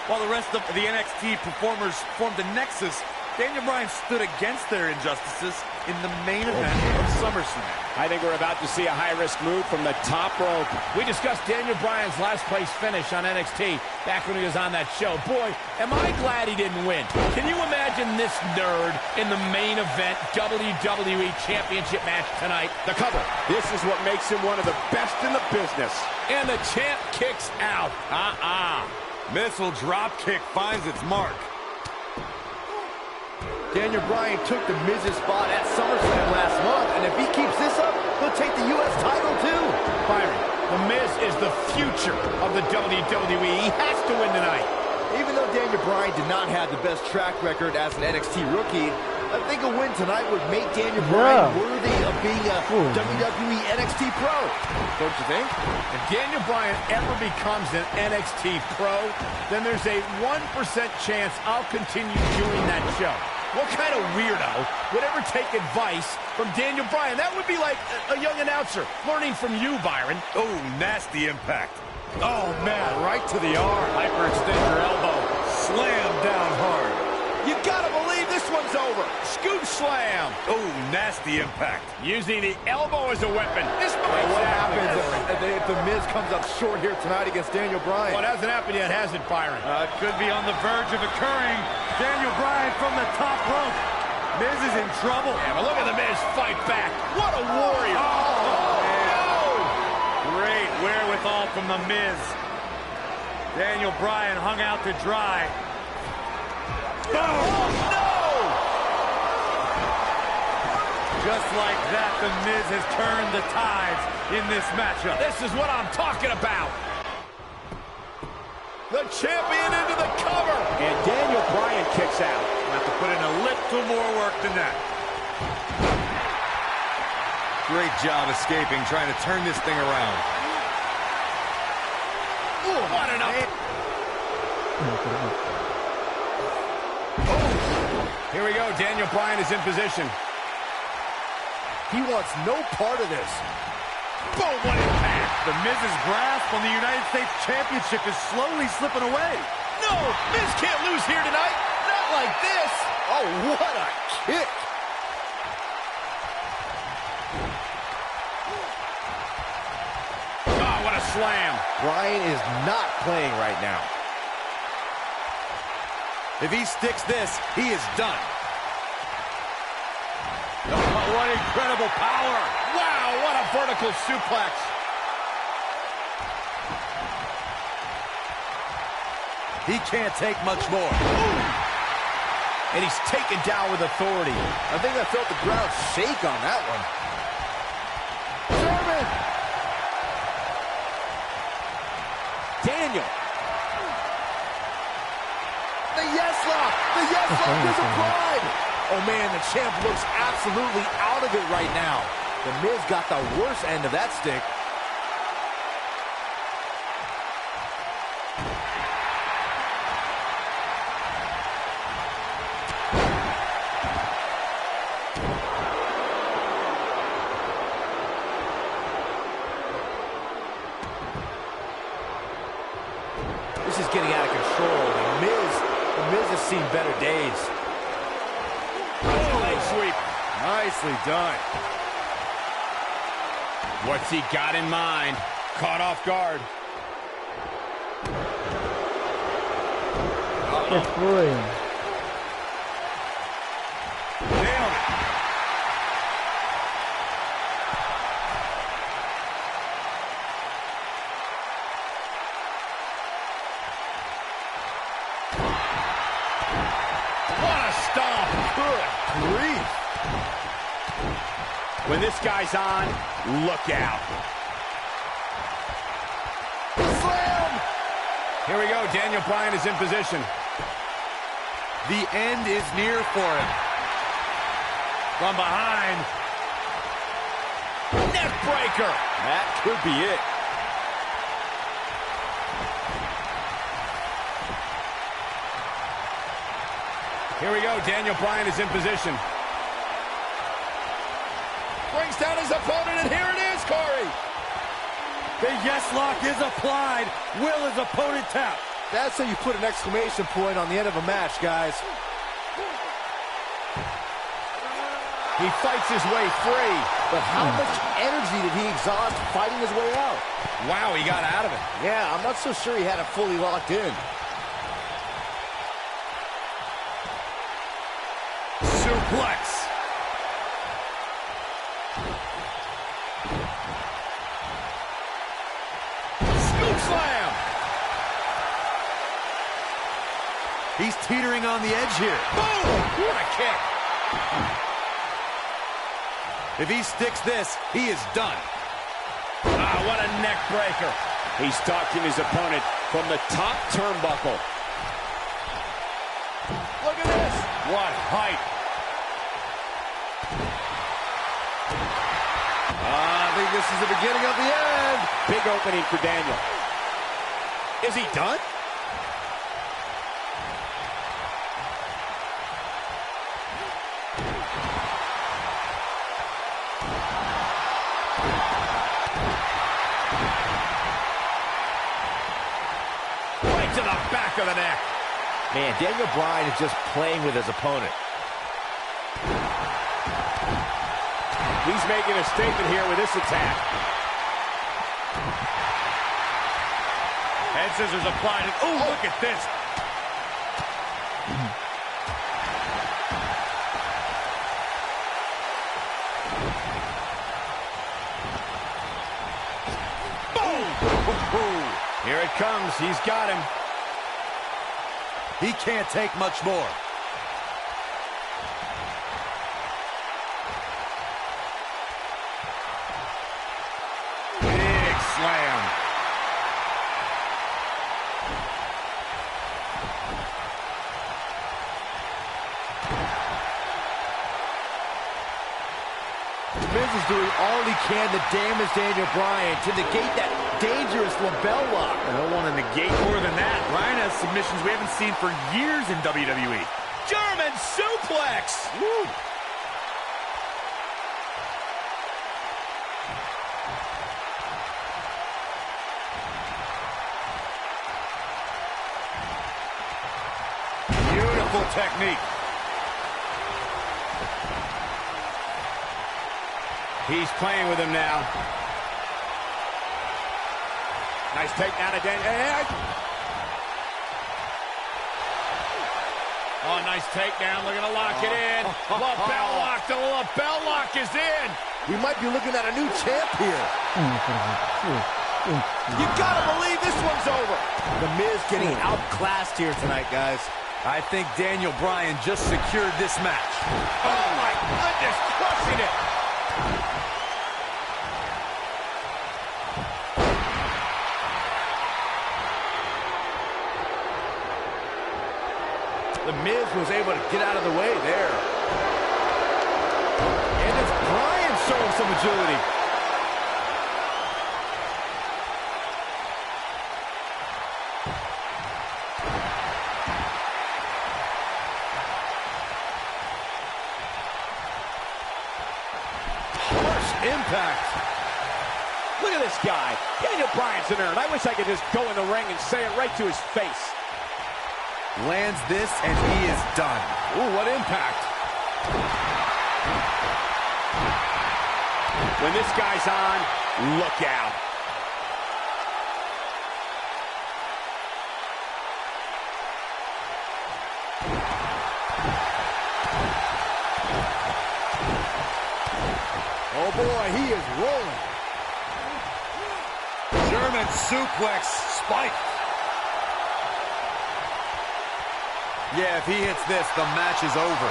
While the rest of the NXT performers formed a nexus, Daniel Bryan stood against their injustices in the main event of SummerSlam. I think we're about to see a high-risk move from the top rope. We discussed Daniel Bryan's last-place finish on NXT back when he was on that show. Boy, am I glad he didn't win. Can you imagine this nerd in the main event WWE Championship match tonight? The cover. This is what makes him one of the best in the business. And the champ kicks out. Missile drop kick finds its mark. Daniel Bryan took the Miz's spot at SummerSlam last month, and if he keeps this up, he'll take the U.S. title too. Byron, the Miz is the future of the WWE. He has to win tonight. Even though Daniel Bryan did not have the best track record as an NXT rookie, I think a win tonight would make Daniel Bryan worthy of being a WWE NXT Pro. Don't you think? If Daniel Bryan ever becomes an NXT Pro, then there's a 1% chance I'll continue doing that show. What kind of weirdo would ever take advice from Daniel Bryan? That would be like a young announcer learning from you, Byron. Oh, nasty impact. Oh, man, right to the arm. Hyperextend your elbow. Slam down hard. You gotta believe this one's over. Scoop slam. Oh, nasty impact. Using the elbow as a weapon. This might What happens if the Miz comes up short here tonight against Daniel Bryan? Well, it hasn't happened yet, has it, Byron? It could be on the verge of occurring. Daniel Bryan from the top rope. Miz is in trouble. Yeah, but look at the Miz fight back. What a warrior. No! Great wherewithal from the Miz. Daniel Bryan hung out to dry. Oh, no! Just like that, the Miz has turned the tides in this matchup. This is what I'm talking about. The champion into the cover. And Daniel Bryan kicks out. We'll have to put in a little more work than that. Great job escaping, trying to turn this thing around. Ooh, what an up. Here we go. Daniel Bryan is in position. He wants no part of this. Boom, what impact. The Miz's grasp on the United States Championship is slowly slipping away. No, Miz can't lose here tonight. Not like this. Oh, what a kick. Oh, what a slam. Bryan is not playing right now. If he sticks this, he is done. Oh, what incredible power. Wow, what a vertical suplex. He can't take much more. Ooh. And he's taken down with authority. I think I felt the ground shake on that one. German! Daniel. The yes lock! The yes lock is applied! Oh man, the champ looks absolutely out of it right now. The Miz got the worst end of that stick. This is getting out of control. The Miz has seen better days. Oh, leg sweep. Nicely done. What's he got in mind? Caught off guard. ¿Qué fue? Nailed it. What a stomp. Good grief. When this guy's on, look out. Slam! Here we go. Daniel Bryan is in position. The end is near for him. From behind. Neck breaker. That could be it. Here we go. Daniel Bryan is in position. Brings down his opponent, and here it is, Corey. The yes lock is applied. Will his opponent tap? That's how you put an exclamation point on the end of a match, guys. He fights his way free. But how much energy did he exhaust fighting his way out? Wow, he got out of it. Yeah, I'm not so sure he had it fully locked in. Suplex. Scoop slam. He's teetering on the edge here. Boom! What a kick. If he sticks this, he is done. Ah, what a neck breaker. He's stalking his opponent from the top turnbuckle. Look at this. What height. I think this is the beginning of the end. Big opening for Daniel. Is he done? Right to the back of the neck. Man, Daniel Bryan is just playing with his opponent. He's making a statement here with this attack. Head scissors applied. And, oh, look at this. Boom! Here it comes. He's got him. He can't take much more. Big slam. The Miz is doing all he can to damage Daniel Bryan, to negate that dangerous lapel lock. I don't want to negate more than that. Bryan has submissions we haven't seen for years in WWE. German suplex. Woo. Beautiful technique. He's playing with him now. Nice takedown of Daniel. Oh, nice takedown. Looking to lock it in. Lapel lock. The lapel lock is in. We might be looking at a new champ here. You gotta believe this one's over. The Miz getting outclassed here tonight, guys. I think Daniel Bryan just secured this match. Oh, my goodness. Crushing it. The Miz was able to get out of the way there. And it's Bryan showing some agility. Harsh impact. Look at this guy. Daniel Bryan's a nerd. I wish I could just go in the ring and say it right to his face. Lands this, and he is done. Ooh, what impact. When this guy's on, look out. Oh boy, he is rolling. German suplex spike. Yeah, if he hits this, the match is over.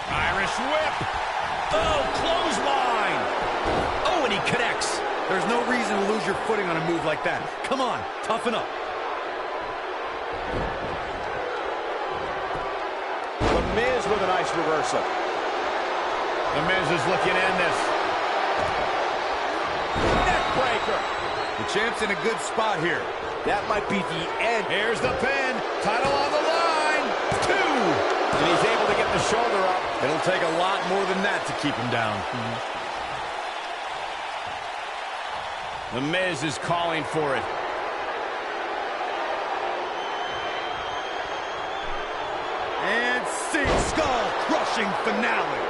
Irish whip. Oh, clothesline. Oh, and he connects. There's no reason to lose your footing on a move like that. Come on, toughen up. The Miz with a nice reversal. The Miz is looking in this. Neck breaker. The champ's in a good spot here. That might be the end. Here's the pin. title on the line. 2. And he's able to get the shoulder up. It'll take a lot more than that to keep him down. The Miz is calling for it. And see, skull-crushing finale.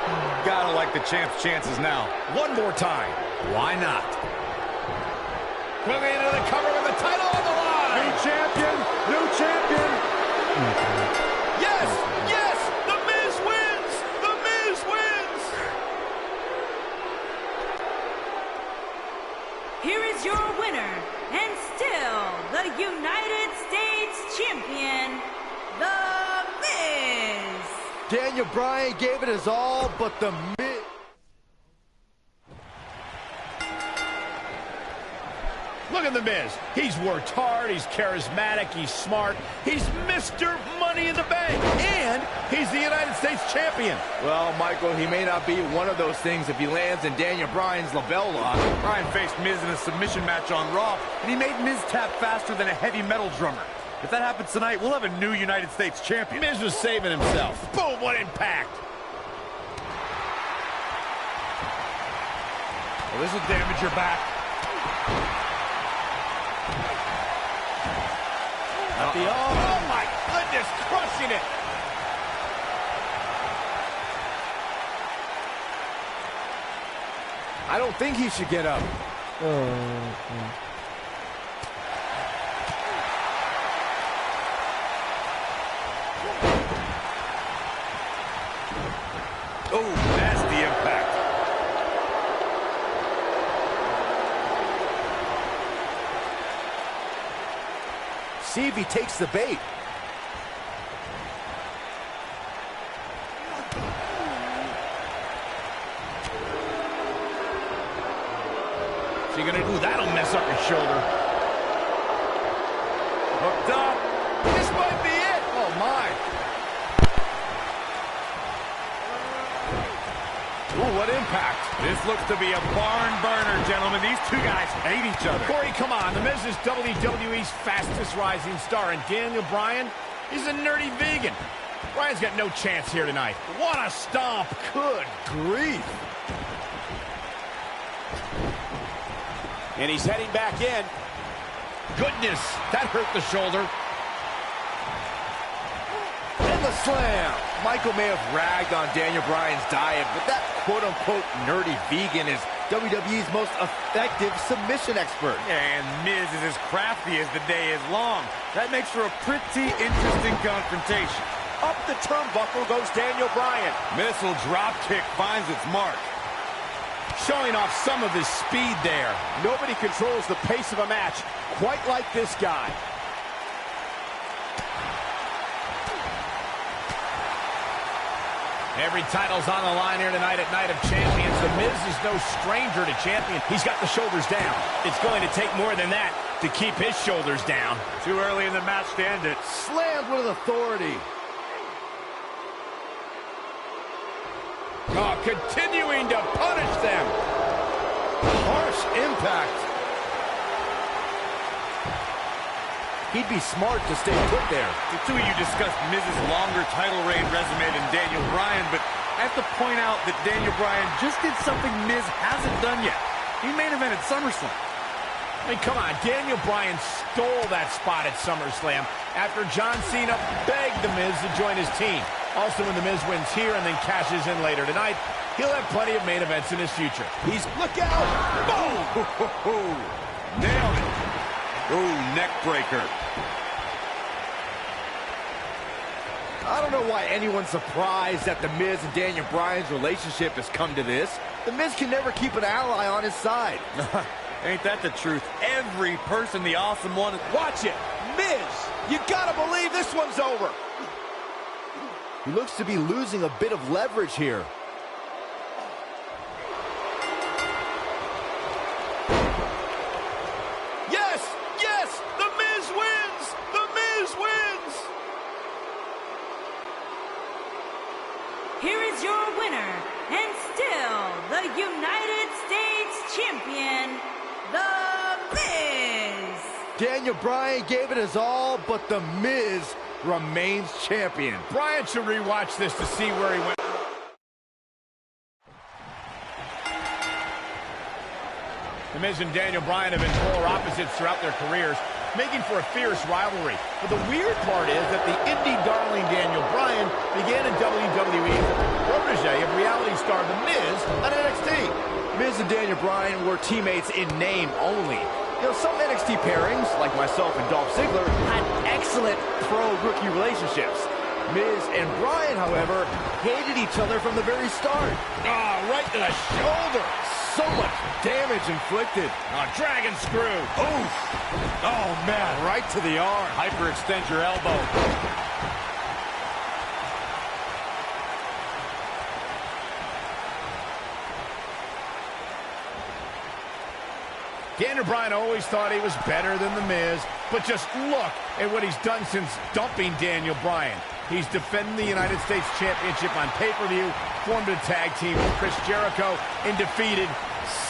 Gotta like the champ's chances now. One more time. Why not? Quickly into the cover with the title on the line. New champion, new champion. Yes, yes, The Miz wins. The Miz wins. Here is your winner, and still the United States Champion, The Miz. Daniel Bryan gave it his all, but the Miz... Look at The Miz. He's worked hard, he's charismatic, he's smart, he's Mr. Money in the Bank, and he's the United States Champion. Well, Michael, he may not be one of those things if he lands in Daniel Bryan's label lock. Bryan faced Miz in a submission match on Raw, and he made Miz tap faster than a heavy metal drummer. If that happens tonight, we'll have a new United States champion. Miz was saving himself. Boom, what impact. Well, this will damage your back. Oh, my goodness, crushing it. I don't think he should get up. Oh, nasty impact. See if he takes the bait. What's he gonna do? That'll mess up his shoulder. Hooked up. This might be it. Oh, my. Ooh, what impact. This looks to be a barn burner, gentlemen. These two guys hate each other. Corey, come on. The Miz is WWE's fastest rising star, and Daniel Bryan is a nerdy vegan. Bryan's got no chance here tonight. What a stomp. Good grief. And he's heading back in. Goodness, that hurt the shoulder. And the slam. Michael may have ragged on Daniel Bryan's diet, but that quote-unquote nerdy vegan is WWE's most effective submission expert. And Miz is as crafty as the day is long. That makes for a pretty interesting confrontation. Up the turnbuckle goes Daniel Bryan. Missile drop kick finds its mark. Showing off some of his speed there. Nobody controls the pace of a match quite like this guy. Every title's on the line here tonight at Night of Champions. The Miz is no stranger to champion. He's got the shoulders down. It's going to take more than that to keep his shoulders down. Too early in the match to end it. Slammed with authority. Oh, continuing to punish them. Harsh impact. He'd be smart to stay put there. The two of you discussed Miz's longer title reign resume than Daniel Bryan, but I have to point out that Daniel Bryan just did something Miz hasn't done yet. He main evented SummerSlam. I mean, come on, Daniel Bryan stole that spot at SummerSlam after John Cena begged The Miz to join his team. Also, when The Miz wins here and then cashes in later tonight, he'll have plenty of main events in his future. Look out! Boom! Nailed it. Ooh, neck breaker. I don't know why anyone's surprised that The Miz and Daniel Bryan's relationship has come to this. The Miz can never keep an ally on his side. Ain't that the truth? Every person the Awesome One... Watch it. Miz, you gotta believe this one's over. He looks to be losing a bit of leverage here. Yes, yes, The Miz wins. The Miz wins. Here is your winner, and still the United States Champion, The Miz. Daniel Bryan gave it his all, but The Miz remains champion. Bryan should rewatch this to see where he went. The Miz and Daniel Bryan have been polar opposites throughout their careers, making for a fierce rivalry. But the weird part is that the indie darling Daniel Bryan began in WWE as a protege of reality star The Miz on NXT. Miz and Daniel Bryan were teammates in name only. You know, some NXT pairings, like myself and Dolph Ziggler, had excellent pro-rookie relationships. Miz and Bryan, however, hated each other from the very start. Right to the shoulder. So much damage inflicted. Dragon screw. Oof. Oh, man, right to the arm. Hyperextend your elbow. Daniel Bryan always thought he was better than The Miz, but just look at what he's done since dumping Daniel Bryan. He's defending the United States Championship on pay-per-view, formed a tag team with Chris Jericho, and defeated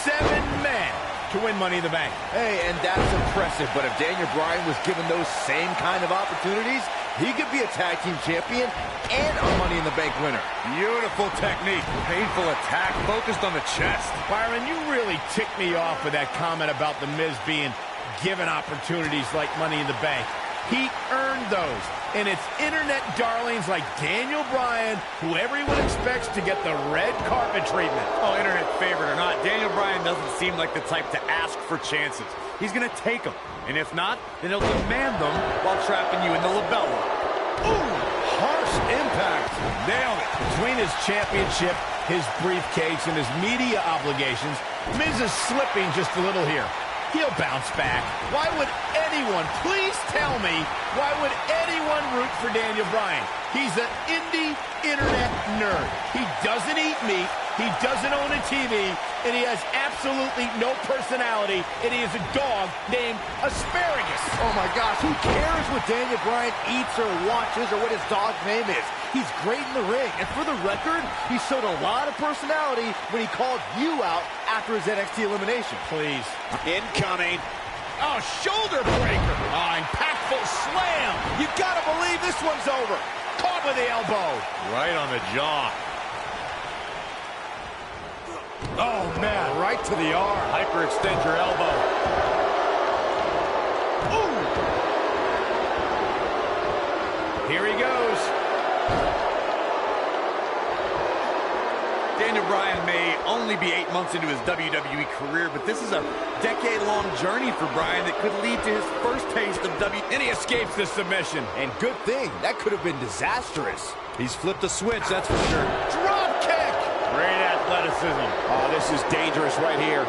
7 men to win Money in the Bank. Hey, and that's impressive, but if Daniel Bryan was given those same kind of opportunities, he could be a tag team champion and a Money in the Bank winner. Beautiful technique. Painful attack focused on the chest. Byron, you really ticked me off with that comment about The Miz being given opportunities like Money in the Bank. He earned those. And it's internet darlings like Daniel Bryan who everyone expects to get the red carpet treatment. Oh, internet favorite or not, Daniel Bryan doesn't seem like the type to ask for chances. He's going to take them. And if not, then he'll demand them while trapping you in the labella. Ooh, harsh impact. Nailed it. Between his championship, his briefcase, and his media obligations, Miz is slipping just a little here. He'll bounce back. Why would anyone, please tell me, why would anyone root for Daniel Bryan? He's an indie internet nerd. He doesn't eat meat, he doesn't own a TV, and he has absolutely no personality, and he is a dog named Asparagus. Oh my gosh, who cares what Daniel Bryan eats or watches or what his dog's name is? He's great in the ring, and for the record, he showed a lot of personality when he called you out after his NXT elimination. Please. Incoming. Oh, shoulder breaker. Oh, impactful slam. You gotta believe this one's over. Caught with the elbow. Right on the jaw. Oh, man, right to the arm. Hyperextend your elbow. Ooh. Here he goes. Daniel Bryan may only be 8 months into his WWE career, but this is a decade-long journey for Bryan that could lead to his first taste of WWE. And he escapes the submission. And good thing, that could have been disastrous. He's flipped a switch, that's for sure. Drop kick! Great athleticism. Oh, this is dangerous right here.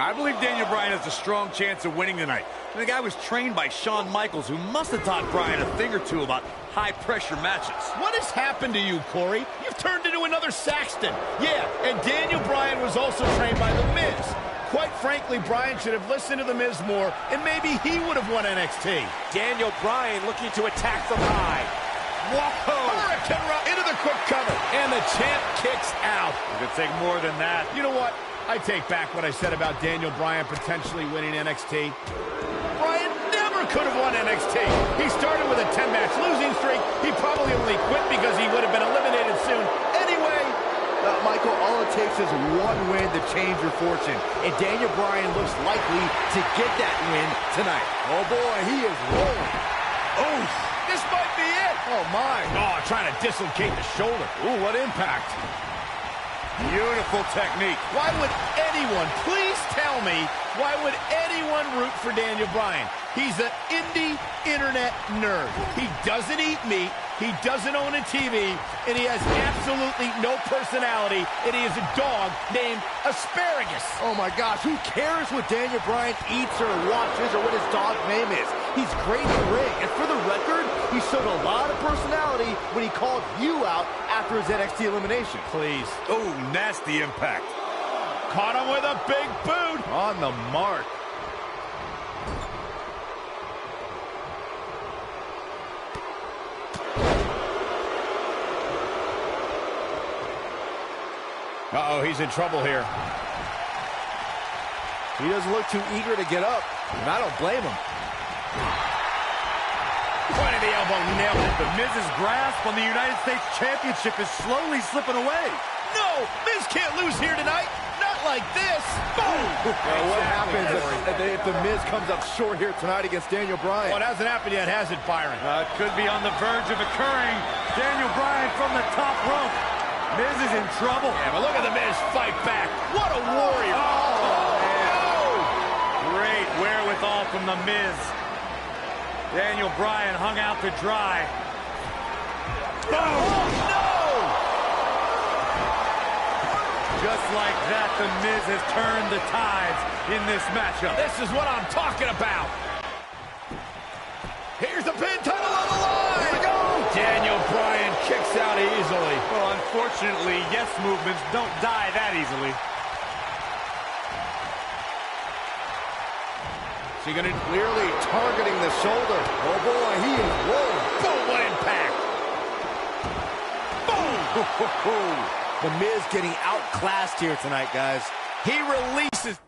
I believe Daniel Bryan has a strong chance of winning tonight. The guy was trained by Shawn Michaels, who must have taught Bryan a thing or two about high-pressure matches. What has happened to you, Corey? You've turned into another Saxton. Yeah, and Daniel Bryan was also trained by The Miz. Quite frankly, Bryan should have listened to The Miz more, and maybe he would have won NXT. Daniel Bryan looking to attack from high. Whoa! Hurricane Run into the quick cover, and the champ kicks out. It could take more than that. You know what? I take back what I said about Daniel Bryan potentially winning NXT. Bryan never could have won NXT. He started with a 10-match losing streak. He probably only quit because he would have been eliminated soon. Anyway, Michael, all it takes is one win to change your fortune. And Daniel Bryan looks likely to get that win tonight. Oh boy, he is rolling. Oh, this might be it. Oh my. Oh, trying to dislocate the shoulder. Ooh, what impact. Beautiful technique. Why would anyone, please tell me, why would anyone root for Daniel Bryan? He's an indie internet nerd. He doesn't eat meat, he doesn't own a TV, and he has absolutely no personality, and he is a dog named Asparagus. Oh my gosh, who cares what Daniel Bryan eats or watches or what his dog's name is? He's great in the ring, and for the record, he showed a lot of personality when he called you out after his NXT elimination. Please. Oh, nasty impact. Caught him with a big boot. On the mark. Uh-oh, he's in trouble here. He doesn't look too eager to get up, and I don't blame him. Point of the elbow, nailed it. The Miz's grasp on the United States Championship is slowly slipping away. No, Miz can't lose here tonight. Not like this. Boom! What happens if the Miz comes up short here tonight against Daniel Bryan? Well, it hasn't happened yet, has it, Byron? It could be on the verge of occurring. Daniel Bryan from the top rope. Miz is in trouble. Yeah, but look at the Miz fight back. What a warrior. Great wherewithal from the Miz. Daniel Bryan hung out to dry. Boom! No! Just like that, the Miz has turned the tides in this matchup. This is what I'm talking about. Here's the pin, title on the line. Here we go. Daniel Bryan kicks out easily. Well, unfortunately, yes movements don't die that easily. Is he gonna clearly targeting the shoulder? Oh boy, he is rolling. Boom, what impact. Boom. The Miz getting outclassed here tonight, guys. He releases.